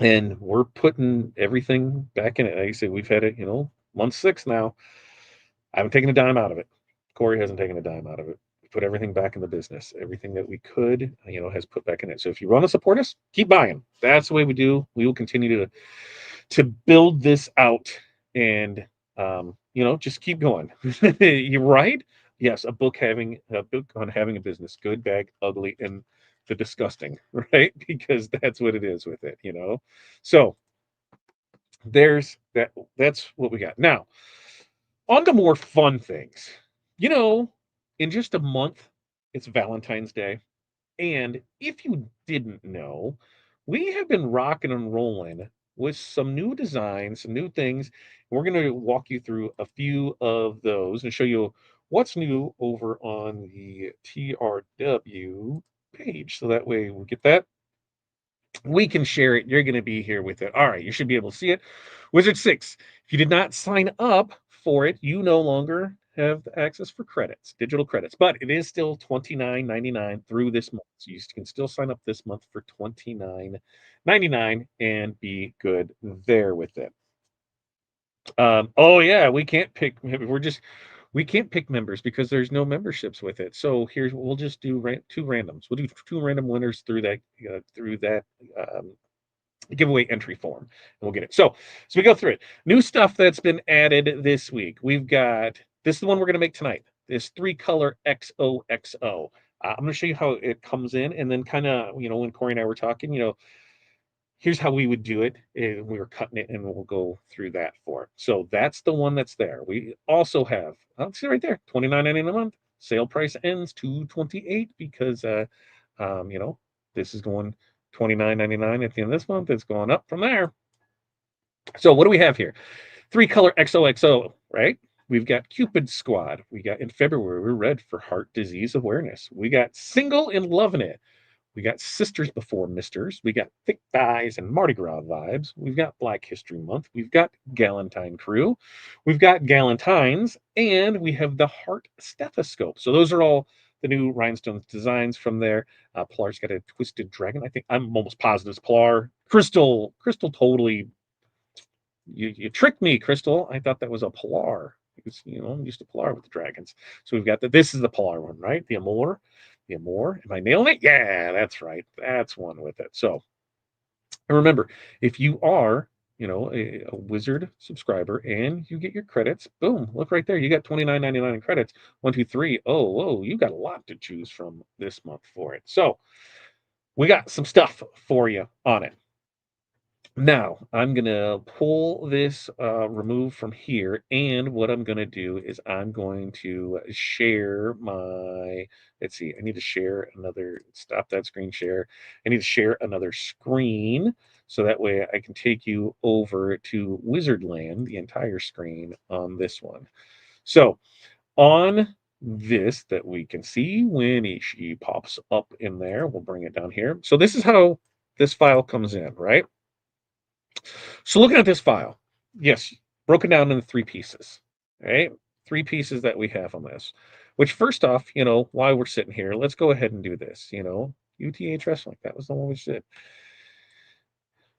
and we're putting everything back in it. Like I said, we've had it, month 6 now. I haven't taken a dime out of it. Corey hasn't taken a dime out of it. We put everything back in the business. Everything that we could, has put back in it. So if you want to support us, keep buying. That's the way we do. We will continue to build this out, and just keep going. You're right. Yes, a book on having a business, good, bad, ugly, and the disgusting, right? Because that's what it is with it, you know. So there's that. That's what we got now. On to more fun things. You know, in just a month, it's Valentine's Day. And if you didn't know, we have been rocking and rolling with some new designs, some new things. We're going to walk you through a few of those and show you what's new over on the TRW page. So that way we get that. We can share it. You're going to be here with it. All right, you should be able to see it. Wizard 6, if you did not sign up for it, you no longer have access for credits, digital credits, but it is still $29.99 through this month. So you can still sign up this month for $29.99 and be good there with it. Oh yeah, we can't pick. We can't pick members because there's no memberships with it. So here's we'll just do two randoms. We'll do two random winners through that giveaway entry form, and we'll get it. So we go through it. New stuff that's been added this week. We've got this is the one we're going to make tonight. This 3-color XOXO. I'm going to show you how it comes in, and then kind of when Corey and I were talking, here's how we would do it. And we were cutting it, and we'll go through that for it. So that's the one that's there. We also have, let's see right there, $29.99 a month. Sale price ends $228 because this is going $29.99 at the end of this month. It's going up from there. So what do we have here? 3-color XOXO, right? We've got Cupid Squad. We got in February, we're red for heart disease awareness. We got Single and Loving It. We got Sisters Before Misters. We got Thick Thighs and Mardi Gras vibes. We've got Black History Month. We've got Galentine Crew. We've got Galentines. And we have the Heart Stethoscope. So those are all the new Rhinestones designs from there. Pilar's got a Twisted Dragon. I think I'm almost positive it's Pilar. Crystal totally. You tricked me, Crystal. I thought that was a Pilar. Because, I'm used to Pilar with the dragons. So we've got this is the Pilar one, right? The Amour. The Amour. Am I nailing it? Yeah, that's right. That's one with it. So, and remember, if you are, a Wizard subscriber and you get your credits, boom, look right there. You got $29.99 in credits. 1, 2, 3. Oh, whoa, you got a lot to choose from this month for it. So we got some stuff for you on it. Now, I'm going to pull this remove from here, and what I'm going to do is I'm going to share let's see, I need to share stop that screen share. I need to share another screen, so that way I can take you over to Wizardland, the entire screen on this one. So, on this that we can see when she pops up in there, we'll bring it down here. So this is how this file comes in, right? So looking at this file, yes, broken down into 3 pieces, right? 3 pieces that we have on this, which first off, while we're sitting here, let's go ahead and do this, UTH Wrestling. That was the one we did.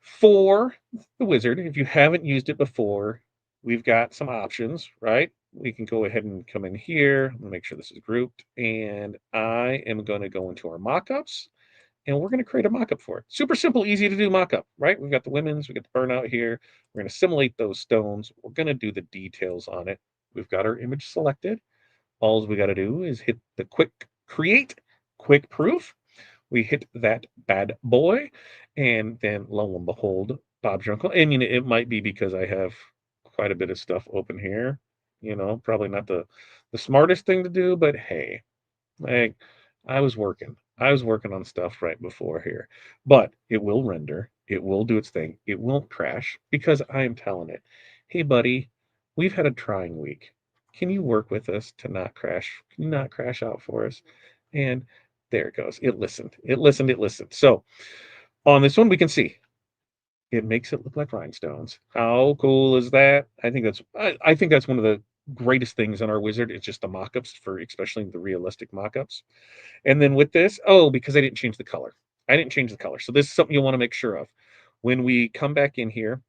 For the Wizard, if you haven't used it before, we've got some options, right? We can go ahead and come in here, make sure this is grouped, and I am going to go into our mockups. And we're going to create a mockup for it. Super simple, easy to do mockup, right? We've got the women's, we got the burnout here. We're going to simulate those stones. We're going to do the details on it. We've got our image selected. All we got to do is hit the quick create, quick proof. We hit that bad boy, and then lo and behold, Bob's your uncle. And it might be because I have quite a bit of stuff open here. Probably not the smartest thing to do, but hey, like I was working on stuff right before here, but it will render. It will do its thing. It won't crash because I am telling it, hey, buddy, we've had a trying week. Can you work with us to not crash? Can you not crash out for us? And there it goes. It listened. It listened. It listened. So on this one, we can see it makes it look like rhinestones. How cool is that? I think that's one of the greatest things in our Wizard. It's just the mock-ups for especially the realistic mock-ups. And then with this, because I didn't change the color. I didn't change the color. So this is something you'll want to make sure of. When we come back in here,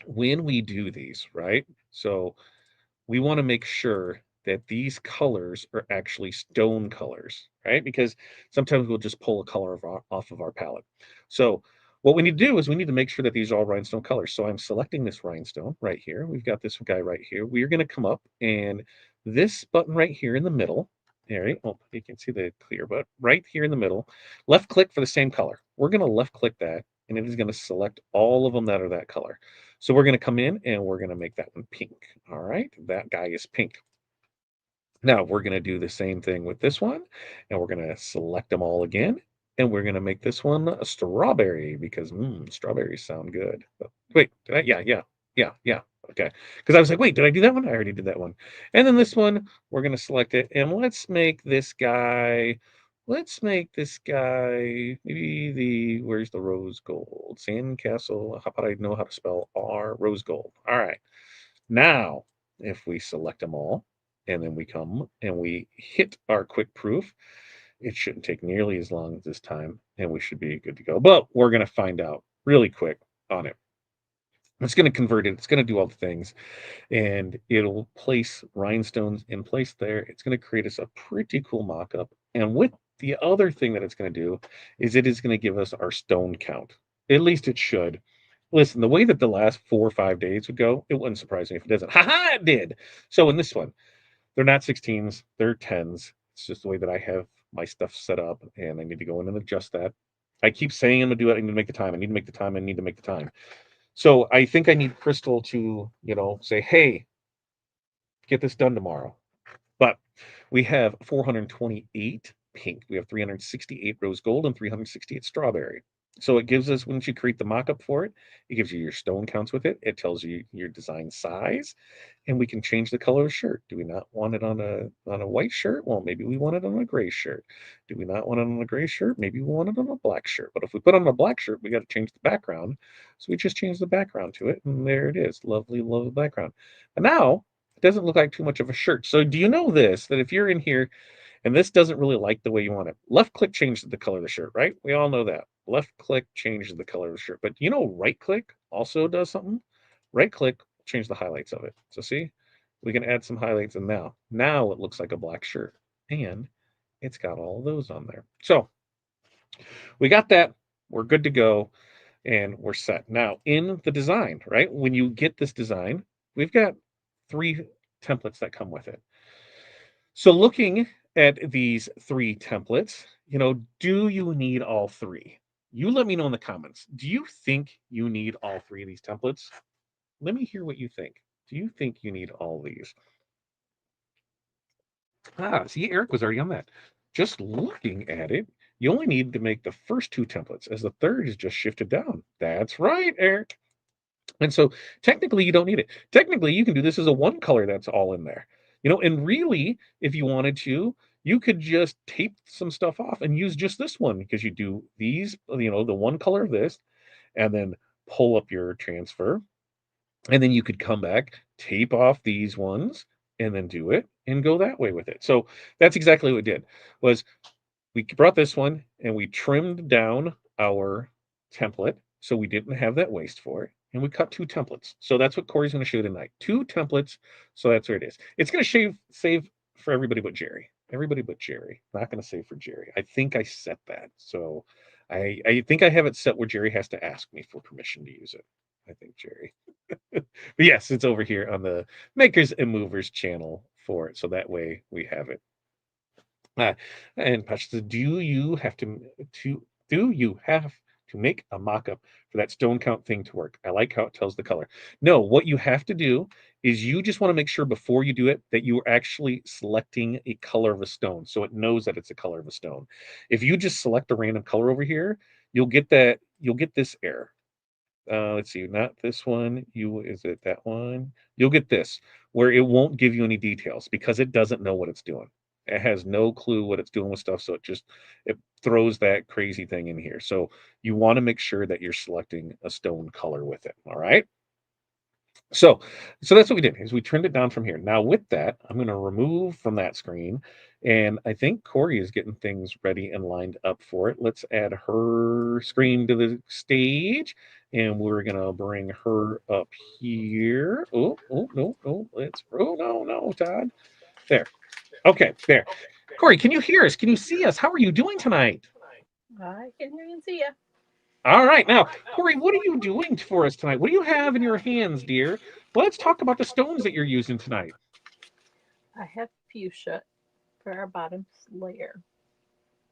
when we do these, right? So we want to make sure that these colors are actually stone colors, right? Because sometimes we'll just pull a color off of our palette. So what we need to do is we need to make sure that these are all rhinestone colors. So I'm selecting this rhinestone right here. We've got this guy right here. We're going to come up and this button right here in the middle, All right, well, you can see the clear, but right here in the middle, left click for the same color. We're going to left click that, and it is going to select all of them that are that color. So we're going to come in and we're going to make that one pink. All right, that guy is pink. Now we're going to do the same thing with this one, and we're going to select them all again, and we're going to make this one a strawberry because strawberries sound good. Oh, wait, did I? Yeah. Okay, because I was like, wait, did I do that one? I already did that one. And then this one, we're going to select it, and let's make this guy. Let's make this guy maybe where's the rose gold? Sandcastle. How about I know how to spell rose gold? All right. Now, if we select them all, and then we come and we hit our quick proof, it shouldn't take nearly as long this time, and we should be good to go. But we're going to find out really quick on it. It's going to convert it. It's going to do all the things, and it'll place rhinestones in place there. It's going to create us a pretty cool mock-up. And with the other thing that it's going to do is it is going to give us our stone count. At least it should. Listen, the way that the last 4 or 5 days would go, it wouldn't surprise me if it doesn't. Ha, it did. So in this one, they're not 16s, they're 10s. It's just the way that I have my stuff set up, and I need to go in and adjust that. I keep saying I'm gonna do it. I need to make the time. I need to make the time. I need to make the time. So I think I need Crystal to, say, hey, get this done tomorrow. But we have 428 pink. We have 368 rose gold and 368 strawberry. So it gives us, once you create the mock-up for it, it gives you your stone counts with it. It tells you your design size, and we can change the color of the shirt. Do we not want it on a white shirt? Well, maybe we want it on a gray shirt. Do we not want it on a gray shirt? Maybe we want it on a black shirt. But if we put on a black shirt, we got to change the background. So we just change the background to it, and there it is. Lovely, lovely background. And now it doesn't look like too much of a shirt. So do you know this, that if you're in here and this doesn't really like the way you want it, left click changes the color of the shirt, right? We all know that. Left click changes the color of the shirt. But right click also does something? Right click, change the highlights of it. So see, we can add some highlights, and now it looks like a black shirt. And it's got all of those on there. So we got that. We're good to go, and we're set. Now, in the design, right? When you get this design, we've got 3 templates that come with it. So looking at these 3 templates, do you need all 3? You let me know in the comments. Do you think you need all 3 of these templates? Let me hear what you think. Do you think you need all these? See, Eric was already on that. Just looking at it, you only need to make the first 2 templates, as the third is just shifted down. That's right, Eric. And so technically you don't need it. Technically, you can do this as a one color that's all in there. And really, if you wanted to, you could just tape some stuff off and use just this one, because you do these, the one color of this, and then pull up your transfer. And then you could come back, tape off these ones, and then do it and go that way with it. So that's exactly what we did. Was we brought this one and we trimmed down our template so we didn't have that waste for it. And we cut 2 templates. So that's what Corey's going to show tonight. 2 templates. So that's where it is. It's going to save for everybody but Jerry. Everybody but Jerry. Not going to save for Jerry. I think I set that. So I think I have it set where Jerry has to ask me for permission to use it. I think Jerry. But yes, it's over here on the Makers and Movers channel for it. So that way we have it. And Patrick says, do you have to make a mock-up for that stone count thing to work? I like how it tells the color. No, what you have to do is you just want to make sure before you do it that you are actually selecting a color of a stone, so it knows that it's a color of a stone. If you just select a random color over here, you'll get this error. Let's see, not this one. Is it that one? You'll get this, where it won't give you any details because it doesn't know what it's doing. It has no clue what it's doing with stuff, so it throws that crazy thing in here. So you want to make sure that you're selecting a stone color with it. All right. So that's what we did, is we trimmed it down from here. Now with that, I'm going to remove from that screen, and I think Corey is getting things ready and lined up for it. Let's add her screen to the stage, and we're going to bring her up here. Oh, no, no, Todd. There. Okay, there. Corey, can you hear us? Can you see us? How are you doing tonight? I can hear you and see you. All right. Now, Corey, what are you doing for us tonight? What do you have in your hands, dear? Well, let's talk about the stones that you're using tonight. I have fuchsia, for our bottom layer.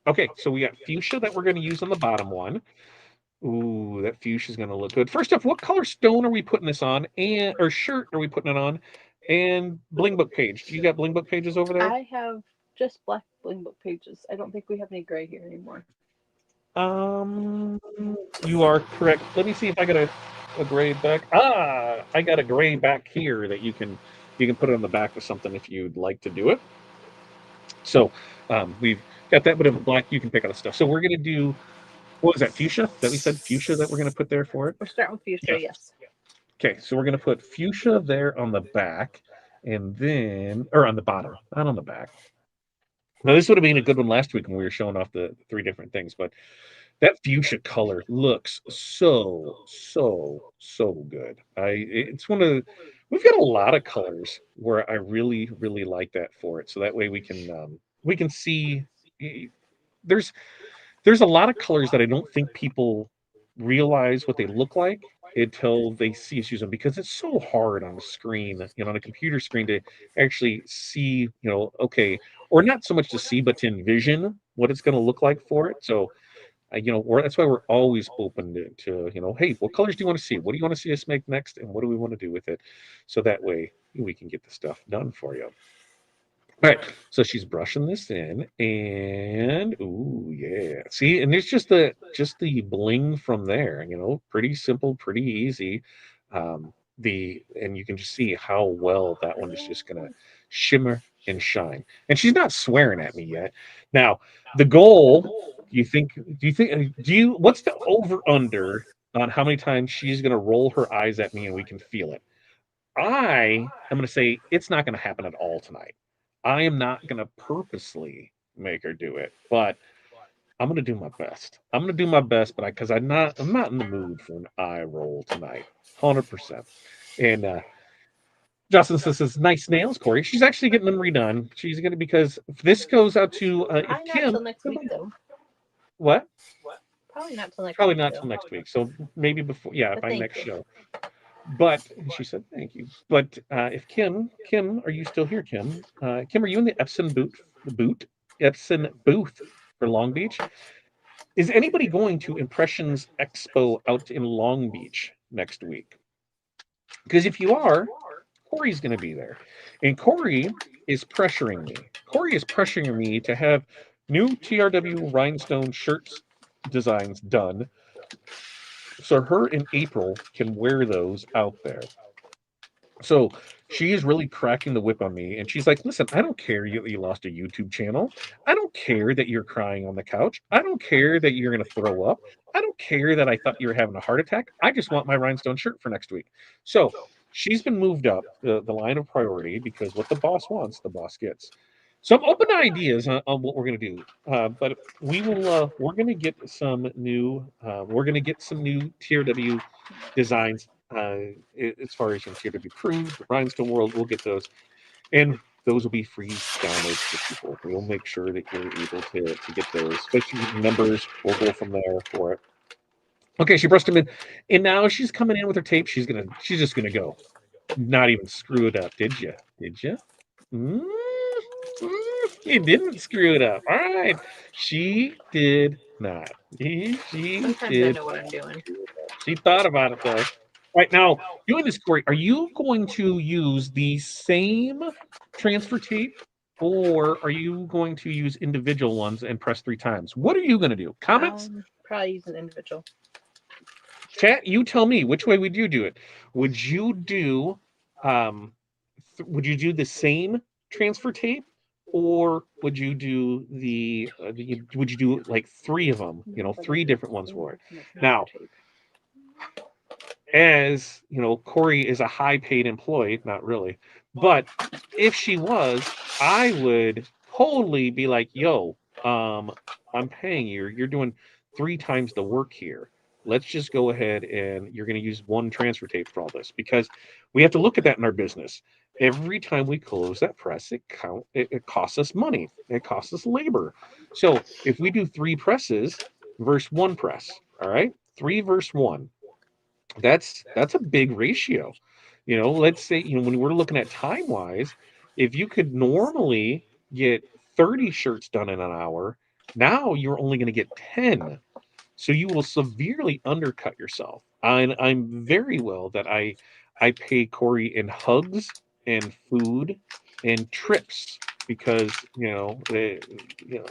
Okay, so we got fuchsia that we're going to use on the bottom one. Ooh, that fuchsia is going to look good. First off, what color stone are we putting this on, and or shirt are we putting it on? And bling book page. Do you got bling book pages over there? I have just black bling book pages. I don't think we have any gray here anymore. Um, you are correct. Let me see if I got a gray back. Ah, I got a gray back here that you can put it on the back of something if you'd like to do it. So we've got that bit of black. You can pick out the stuff. So we're gonna do what was that fuchsia that we said fuchsia that we're gonna put there for it? We're starting with fuchsia, Yeah. yes. Okay, so we're gonna put fuchsia there on the back, and then or on the bottom, not on the back. Now this would have been a good one last week when we were showing off the three different things, but that fuchsia color looks so good. It's one of we've got a lot of colors where I really like that for it. So that way we can see there's there's a lot of colors that I don't think people realize what they look like until they see us use them because it's so hard on the screen, on a computer screen to actually see, okay, or not so much to see, but to envision what it's going to look like for it. So that's why we're always open to hey, what colors do you want to see? What do you want to see us make next? And what do we want to do with it? So that way we can get the stuff done for you. All right, so she's brushing this in, and ooh, yeah. See, and there's just the bling from there. Pretty simple, pretty easy. And you can just see how well that one is just gonna shimmer and shine. And she's not swearing at me yet. Now, the goal. What's the over under on how many times she's gonna roll her eyes at me and we can feel it? I am going to say it's not going to happen at all tonight. I am not going to purposely make her do it, but I'm going to do my best. I'm going to do my best, but because I'm not in the mood for an eye roll tonight, 100%. And Justin says, "Nice nails, Corey." She's actually getting them redone. She's going to because if this goes out to if Probably not Kim. till next week, though. What? Probably not till next Probably week, not till though. next week. So maybe before, yeah, But by thank next you. show. But she said, "Thank you." But if Kim, are you still here, Kim? Kim, are you in the Epson booth for Long Beach? Is anybody going to Impressions Expo out in Long Beach next week? Because if you are, Corey's going to be there, and Corey is pressuring me. Corey is pressuring me to have new TRW Rhinestone shirts designs done, so her and April can wear those out there. So she is really cracking the whip on me. And she's like, listen, I don't care you lost a YouTube channel. I don't care that you're crying on the couch. I don't care that you're going to throw up. I don't care that I thought you were having a heart attack. I just want my rhinestone shirt for next week. So she's been moved up the line of priority because what the boss wants, the boss gets. So I'm open to ideas on what we're going to do. But we're going to get some new TRW designs as far as TRW Crew, the Rhinestone World. We'll get those, and those will be free downloads for people. We'll make sure that you're able to get those, especially members. We'll go from there for it. Okay, she brushed him in, and now she's coming in with her tape. She's just gonna go, not even screw it up. Did you? Did you? Mm, you didn't screw it up. All right, she did not. She Sometimes I did. know what I'm doing. She thought about it though. Right now, doing this, Corey, are you going to use the same transfer tape or are you going to use individual ones and press 3 times? What are you going to do? Comments? Probably use an individual. Chat, you tell me which way would you do it? Would you do would you do the same transfer tape or would you do like 3 of them, three different ones for it? Now, as Corey is a high paid employee, not really, but if she was, I would totally be like, yo, I'm paying you. You're doing 3 times the work here. Let's just go ahead and you're going to use one transfer tape for all this because we have to look at that in our business. Every time we close that press, it costs us money. It costs us labor. So if we do 3 presses versus 1 press, all right, 3 versus 1, that's a big ratio. Let's say when we're looking at time wise, if you could normally get 30 shirts done in an hour. Now you're only going to get 10. So you will severely undercut yourself. I'm very well that I pay Corey in hugs and food and trips because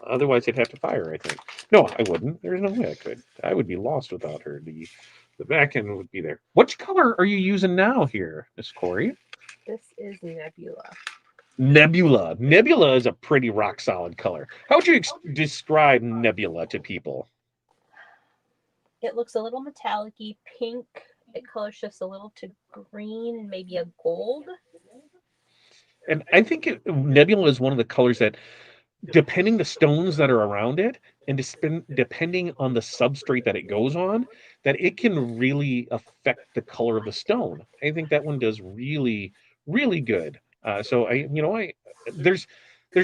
otherwise I'd have to fire her, I think. No, I wouldn't. There's no way I could. I would be lost without her. The back end would be there. Which color are you using now here, Miss Corey? This is Nebula. Nebula is a pretty rock solid color. How would you describe Nebula to people? It looks a little metallic-y, pink. It color shifts a little to green and maybe a gold. And I think Nebula is one of the colors that, depending the stones that are around it, and depending on the substrate that it goes on, that it can really affect the color of the stone. I think that one does really, really good. So there's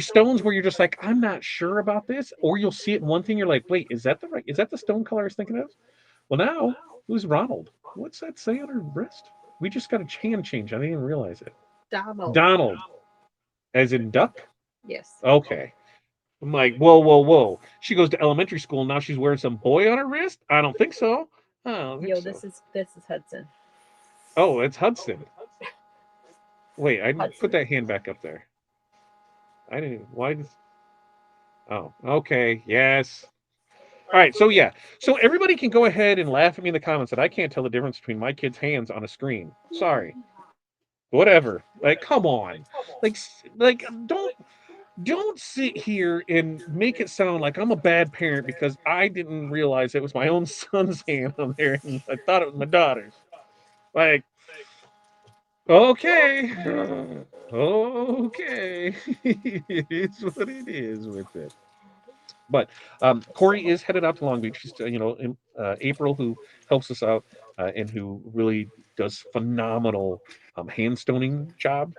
stones where you're just like, I'm not sure about this, or you'll see it in one thing, you're like, wait, is that the stone color I was thinking of? Well, now who's Ronald? What's that say on her wrist? We just got a hand change. I didn't even realize it. Donald, as in duck. Yes. Okay. I'm like, whoa, whoa, whoa. She goes to elementary school and now she's wearing some boy on her wrist? I don't think so. I don't think so. This is Hudson. Oh, it's Hudson. Wait, I didn't put that hand back up there. I didn't. Why does? Oh, okay. Yes. All right. So yeah. So everybody can go ahead and laugh at me in the comments that I can't tell the difference between my kid's hands on a screen. Sorry. Whatever. Like, come on. Like, don't sit here and make it sound like I'm a bad parent because I didn't realize it was my own son's hand on there and I thought it was my daughter's. Like, okay. Okay. It is what it is with it. But Corey is headed out to Long Beach. She's, April, who helps us out and who really does phenomenal hand stoning job.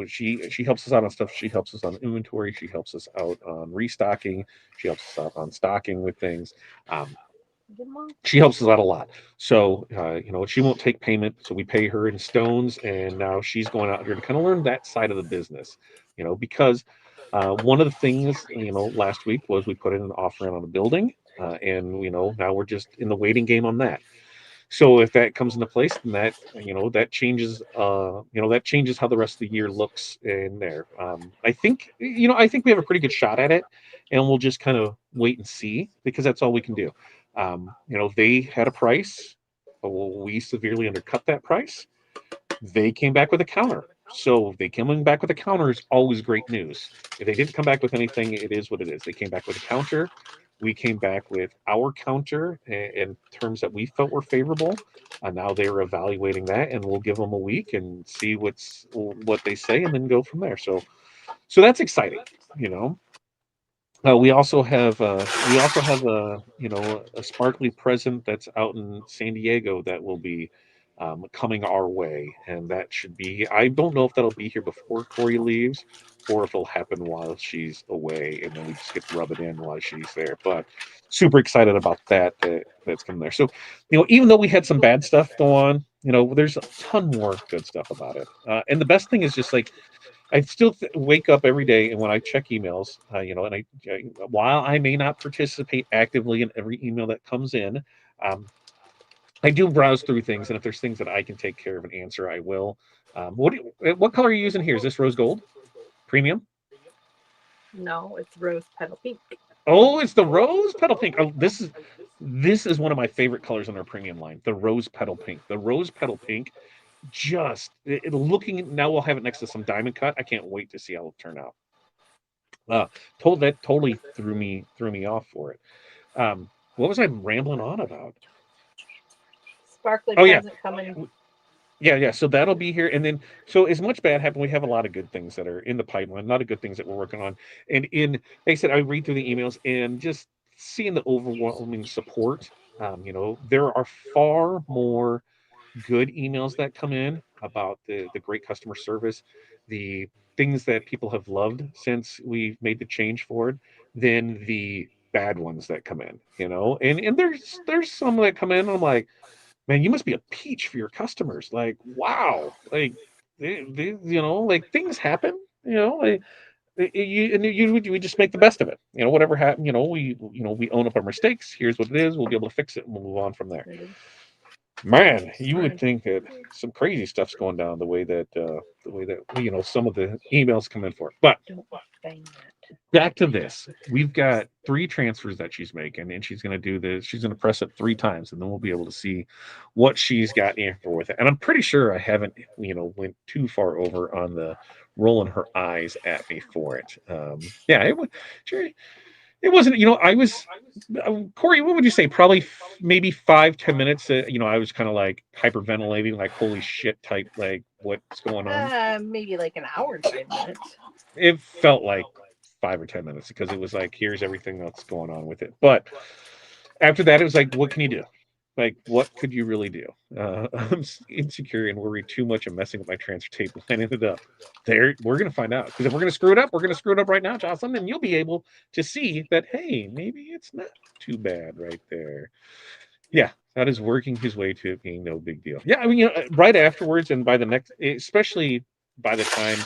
She helps us out on stuff. She helps us on inventory. She helps us out on restocking. She helps us out on stocking with things. Um, she helps us out a lot. So, she won't take payment. So we pay her in stones. And now she's going out here to kind of learn that side of the business, because one of the things, last week was we put in an offer in on a building. And, now we're just in the waiting game on that. So if that comes into place, then that changes that changes how the rest of the year looks in there. I think we have a pretty good shot at it, and we'll just kind of wait and see because that's all we can do. They had a price, but we severely undercut that price. They came back with a counter. So they coming back with a counter is always great news. If they didn't come back with anything, it is what it is. They came back with a counter. We came back with our counter in terms that we felt were favorable. Now they're evaluating that, and we'll give them a week and see what they say, and then go from there. So that's exciting, you know. We also have a sparkly present that's out in San Diego that will be coming our way, and that should be. I don't know if that'll be here before Corey leaves, or if it'll happen while she's away, and then we just get to rub it in while she's there. But super excited about that's coming there. So, even though we had some bad stuff go on, there's a ton more good stuff about it. And the best thing is just like I still wake up every day, and when I check emails, while I may not participate actively in every email that comes in, um, I do browse through things, and if there's things that I can take care of and answer, I will. What color are you using here? Is this rose gold, premium? No, it's rose petal pink. Oh, it's the rose petal pink. Oh, this is one of my favorite colors on our premium line. The rose petal pink. The rose petal pink just looking now we'll have it next to some diamond cut. I can't wait to see how it'll turn out. That totally threw me off for it. What was I rambling on about? Sparkly Oh yeah, present coming. yeah. So that'll be here, and then so as much bad happened, we have a lot of good things that are in the pipeline, a lot of good things that we're working on. And like I said, I read through the emails and just seeing the overwhelming support. There are far more good emails that come in about the great customer service, the things that people have loved since we've made the change forward, than the bad ones that come in. And there's some that come in, and I'm like, man, you must be a peach for your customers. Like, wow, like like things happen. Like, we just make the best of it. Whatever happened, we own up our mistakes. Here's what it is. We'll be able to fix it, and we'll move on from there. Man, you would think that some crazy stuff's going down the way that some of the emails come in for. But Don't bang that. back to this, we've got 3 transfers that she's making, and she's going to do this. She's going to press it 3 times, and then we'll be able to see what she's got in for with it. And I'm pretty sure I haven't went too far over on the rolling her eyes at me for it. Yeah, it was sure. It wasn't, I was, Corey, what would you say? Probably maybe 5-10 minutes. I was kind of like hyperventilating, like, holy shit type, like, what's going on? Maybe like an hour and 5 minutes. It felt like 5 or 10 minutes because it was like, here's everything that's going on with it. But after that, it was like, what can you do? Like, what could you really do? I'm insecure and worried too much of messing with my transfer tape. And ended up there. We're going to find out because if we're going to screw it up, we're going to screw it up right now, Jocelyn. And you'll be able to see that, hey, maybe it's not too bad right there. Yeah, that is working his way to it being no big deal. Yeah, I mean, right afterwards, and by the next, especially by the time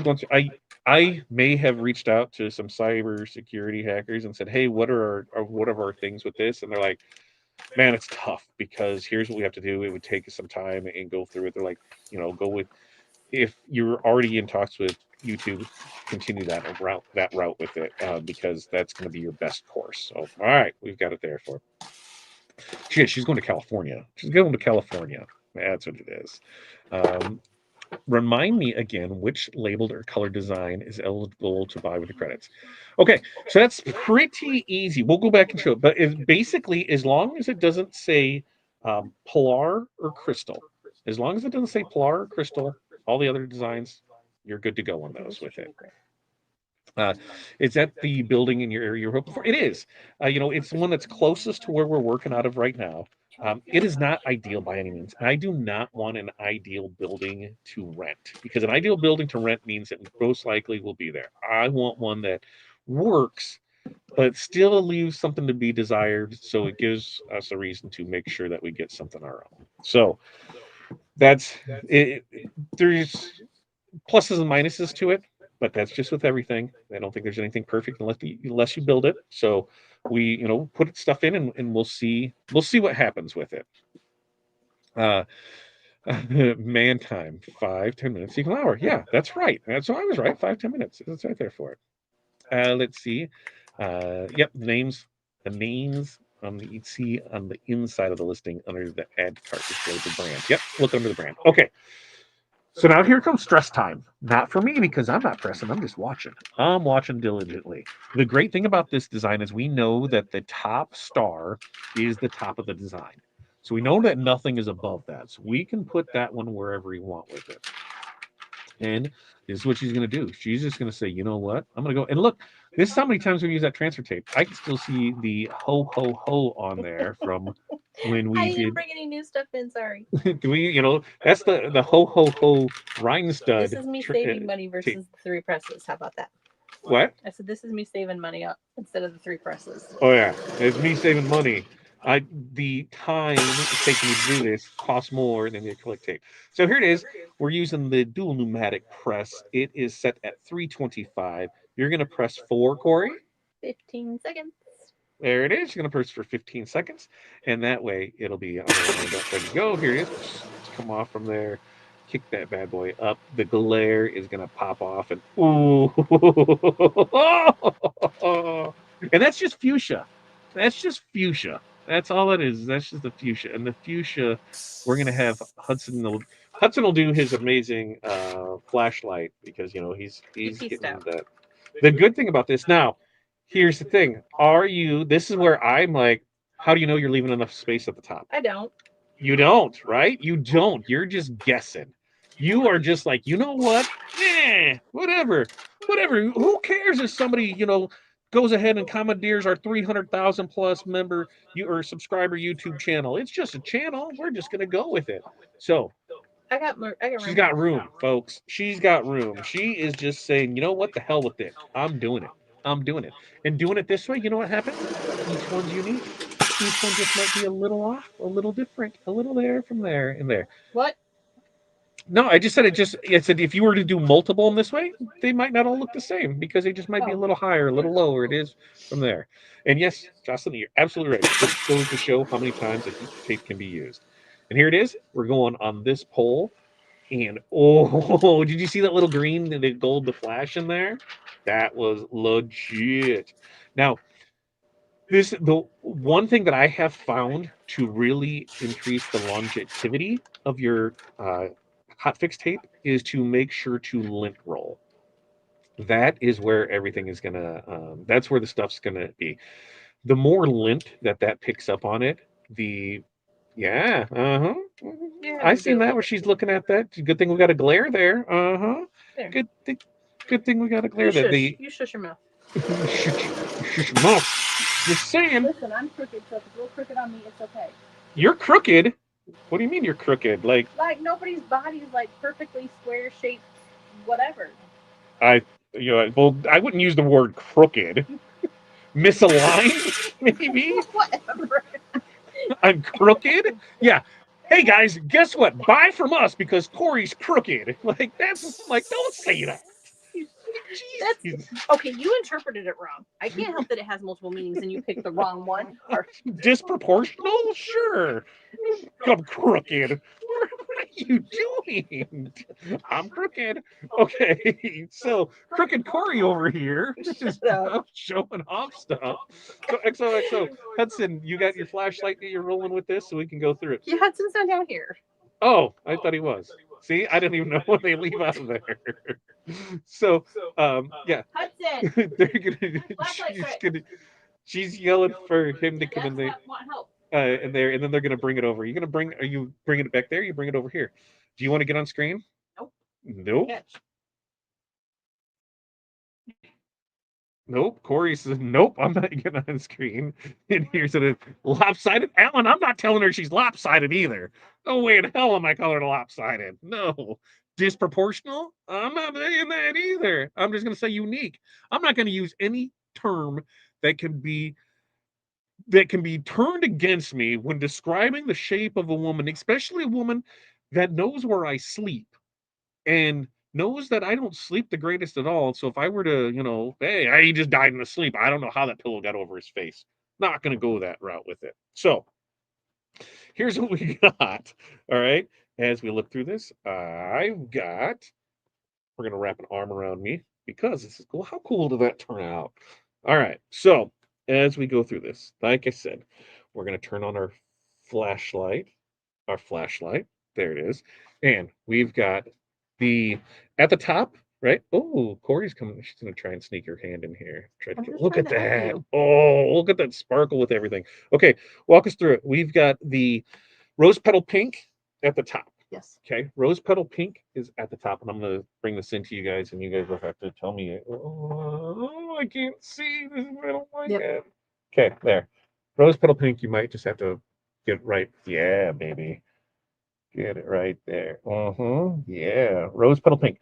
going through, I may have reached out to some cyber security hackers and said, hey, what are our things with this? And they're like, man, it's tough because here's what we have to do. It would take us some time and go through it. They're like, go with, if you're already in talks with YouTube, continue that route with it because that's going to be your best course. So, all right, we've got it there for. She's going to California. She's going to California. That's what it is. Remind me again which labeled or color design is eligible to buy with the credits. Okay, so that's pretty easy. We'll go back and show it, but it basically, as long as it doesn't say Polar or Crystal, as long as it doesn't say Polar or Crystal, all the other designs, you're good to go on those with it. It's at the building in your area you're hoping for. It is. It's the one that's closest to where we're working out of right now. It is not ideal by any means. I do not want an ideal building to rent because an ideal building to rent means it most likely will be there. I want one that works, but still leaves something to be desired. So it gives us a reason to make sure that we get something our own. So that's it. There's pluses and minuses to it, but that's just with everything. I don't think there's anything perfect unless you build it. So we put stuff in and we'll see what happens with it. Man time 5-10 minutes equal hour. Yeah, that's right. That's I was right. 5-10 minutes. That's right there for it. Let's see. Yep, the names on the inside of the listing under the ad cart display the brand. Yep, look under the brand. Okay. So now here comes stress time. Not for me because I'm not pressing. I'm just watching. I'm watching diligently. The great thing about this design is we know that the top star is the top of the design. So we know that nothing is above that. So we can put that one wherever we want with it. And this is what she's going to do. She's just going to say, you know what? I'm going to go. And look, this is how many times we use that transfer tape. I can still see the ho, ho, ho on there from when we I didn't did. bring any new stuff in. Sorry. Do we, that's the ho, ho, ho rhinestud. This is me saving money versus the 3 presses. How about that? What? I said this is me saving money up instead of the 3 presses. Oh, yeah. It's me saving money. The time it's taking me to do this costs more than the acrylic tape. So here it is. We're using the dual pneumatic press. It is set at 325. You're going to press 4, Corey. 15 seconds. There it is. You're going to press for 15 seconds. And that way it'll be on the ready to go. Here it is. Let's come off from there. Kick that bad boy up. The glare is going to pop off. And ooh. And that's just fuchsia. That's just fuchsia. That's all it is. That's just the fuchsia. And the fuchsia, we're gonna have Hudson. Hudson will do his amazing flashlight because he's getting that. The good thing about this now, here's the thing: This is where I'm like, how do you know you're leaving enough space at the top? I don't. You don't, right? You don't. You're just guessing. You are just like, you know what? Whatever. Who cares if somebody goes ahead and commandeers our 300,000 plus member or subscriber YouTube channel? It's just a channel. We're just gonna go with it. So I got room. She's got room, folks. She's got room. She is just saying, you know what? The hell with it. I'm doing it. I'm doing it. And doing it this way, you know what happens? Each one's unique. Each one just might be a little off, a little different, a little there from there and there. What? No, I just said it said if you were to do multiple in this way, they might not all look the same because they just might be a little higher, a little lower. It is from there. And yes, Jocelyn, you're absolutely right. This goes to show how many times a heat tape can be used. And here it is. We're going on this pole. And oh, did you see that little green and the gold, the flash in there? That was legit. Now, the one thing that I have found to really increase the longevity of your hotfix tape is to make sure to lint roll. That is where everything is gonna. That's where the stuff's gonna be. The more lint that picks up on it, the yeah, Yeah, I seen that where she's looking at that. Good thing we got a glare there. There. Good thing. Good thing we got a glare You there. shush. The You shush your mouth. shush your mouth. Just saying. Listen, I'm crooked, so if it's a little crooked on me, it's okay. You're crooked. What do you mean you're crooked? Like nobody's body is like perfectly square shaped, whatever. I, well, I wouldn't use the word crooked. Misaligned, maybe. Whatever. I'm crooked. Yeah. Hey guys, guess what? Buy from us because Corey's crooked. Like that's like, don't say that. That's okay. You interpreted it wrong. I can't help that it has multiple meanings and you picked the wrong one. Disproportional? Sure. I'm crooked. What are you doing? I'm crooked. Okay, so Crooked Corey over here is showing off stuff. So XOXO, Hudson, you got your flashlight that you're rolling with this so we can go through it. Yeah, Hudson's not down here. Oh, I thought he was. See, I didn't even know when they leave out of there. So, yeah, Hudson, they're she's yelling for him to come in there. Want help? And then they're gonna bring it over. Are you bringing it back there? You bring it over here. Do you want to get on screen? Nope. Nope. Catch. Nope. Corey says, nope, I'm not getting on screen. And here's a lopsided. Alan, I'm not telling her she's lopsided either. No way in hell am I calling her lopsided. No. Disproportional? I'm not saying that either. I'm just gonna say unique. I'm not gonna use any term that can be turned against me when describing the shape of a woman, especially a woman that knows where I sleep and knows that I don't sleep the greatest at all. So if I were to, hey, he just died in his sleep. I don't know how that pillow got over his face. Not going to go that route with it. So here's what we got. All right. As we look through this, we're going to wrap an arm around me because this is cool. How cool did that turn out? All right. So as we go through this, like I said, we're going to turn on our flashlight. There it is. And we've got at the top, right? Oh, Corey's coming. She's going to try and sneak her hand in here. Look at that. Oh, look at that sparkle with everything. Okay. Walk us through it. We've got the rose petal pink at the top. Yes. Okay, rose petal pink is at the top, and I'm going to bring this into you guys, and you guys will have to tell me. Oh, I can't see. I don't like it. Okay, there. Rose petal pink, you might just have to get right. Yeah, baby. Get it right there. Yeah, rose petal pink.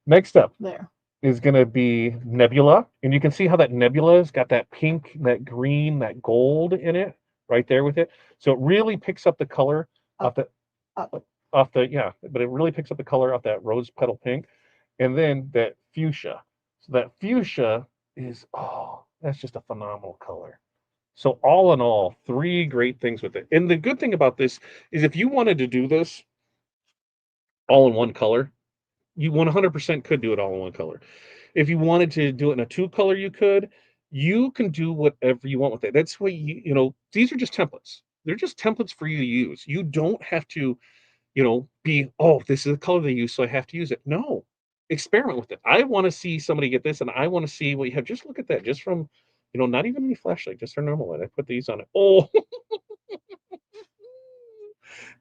Next up There is going to be nebula, and you can see how that nebula's got that pink, that green, that gold in it right there with it. So it really picks up the color of the but it really picks up the color of that rose petal pink, and then that fuchsia. So that fuchsia is that's just a phenomenal color. So all in all, three great things with it. And the good thing about this is if you wanted to do this all in one color, you 100% could do it all in one color. If you wanted to do it in a two color, you could. You can do whatever you want with it. That's why these are just templates. They're just templates for you to use. You don't have to this is the color they use, so I have to use it. No, experiment with it. I want to see somebody get this, and I want to see what you have. Just look at that, just from, not even any flashlight, just our normal light. I put these on it. Oh,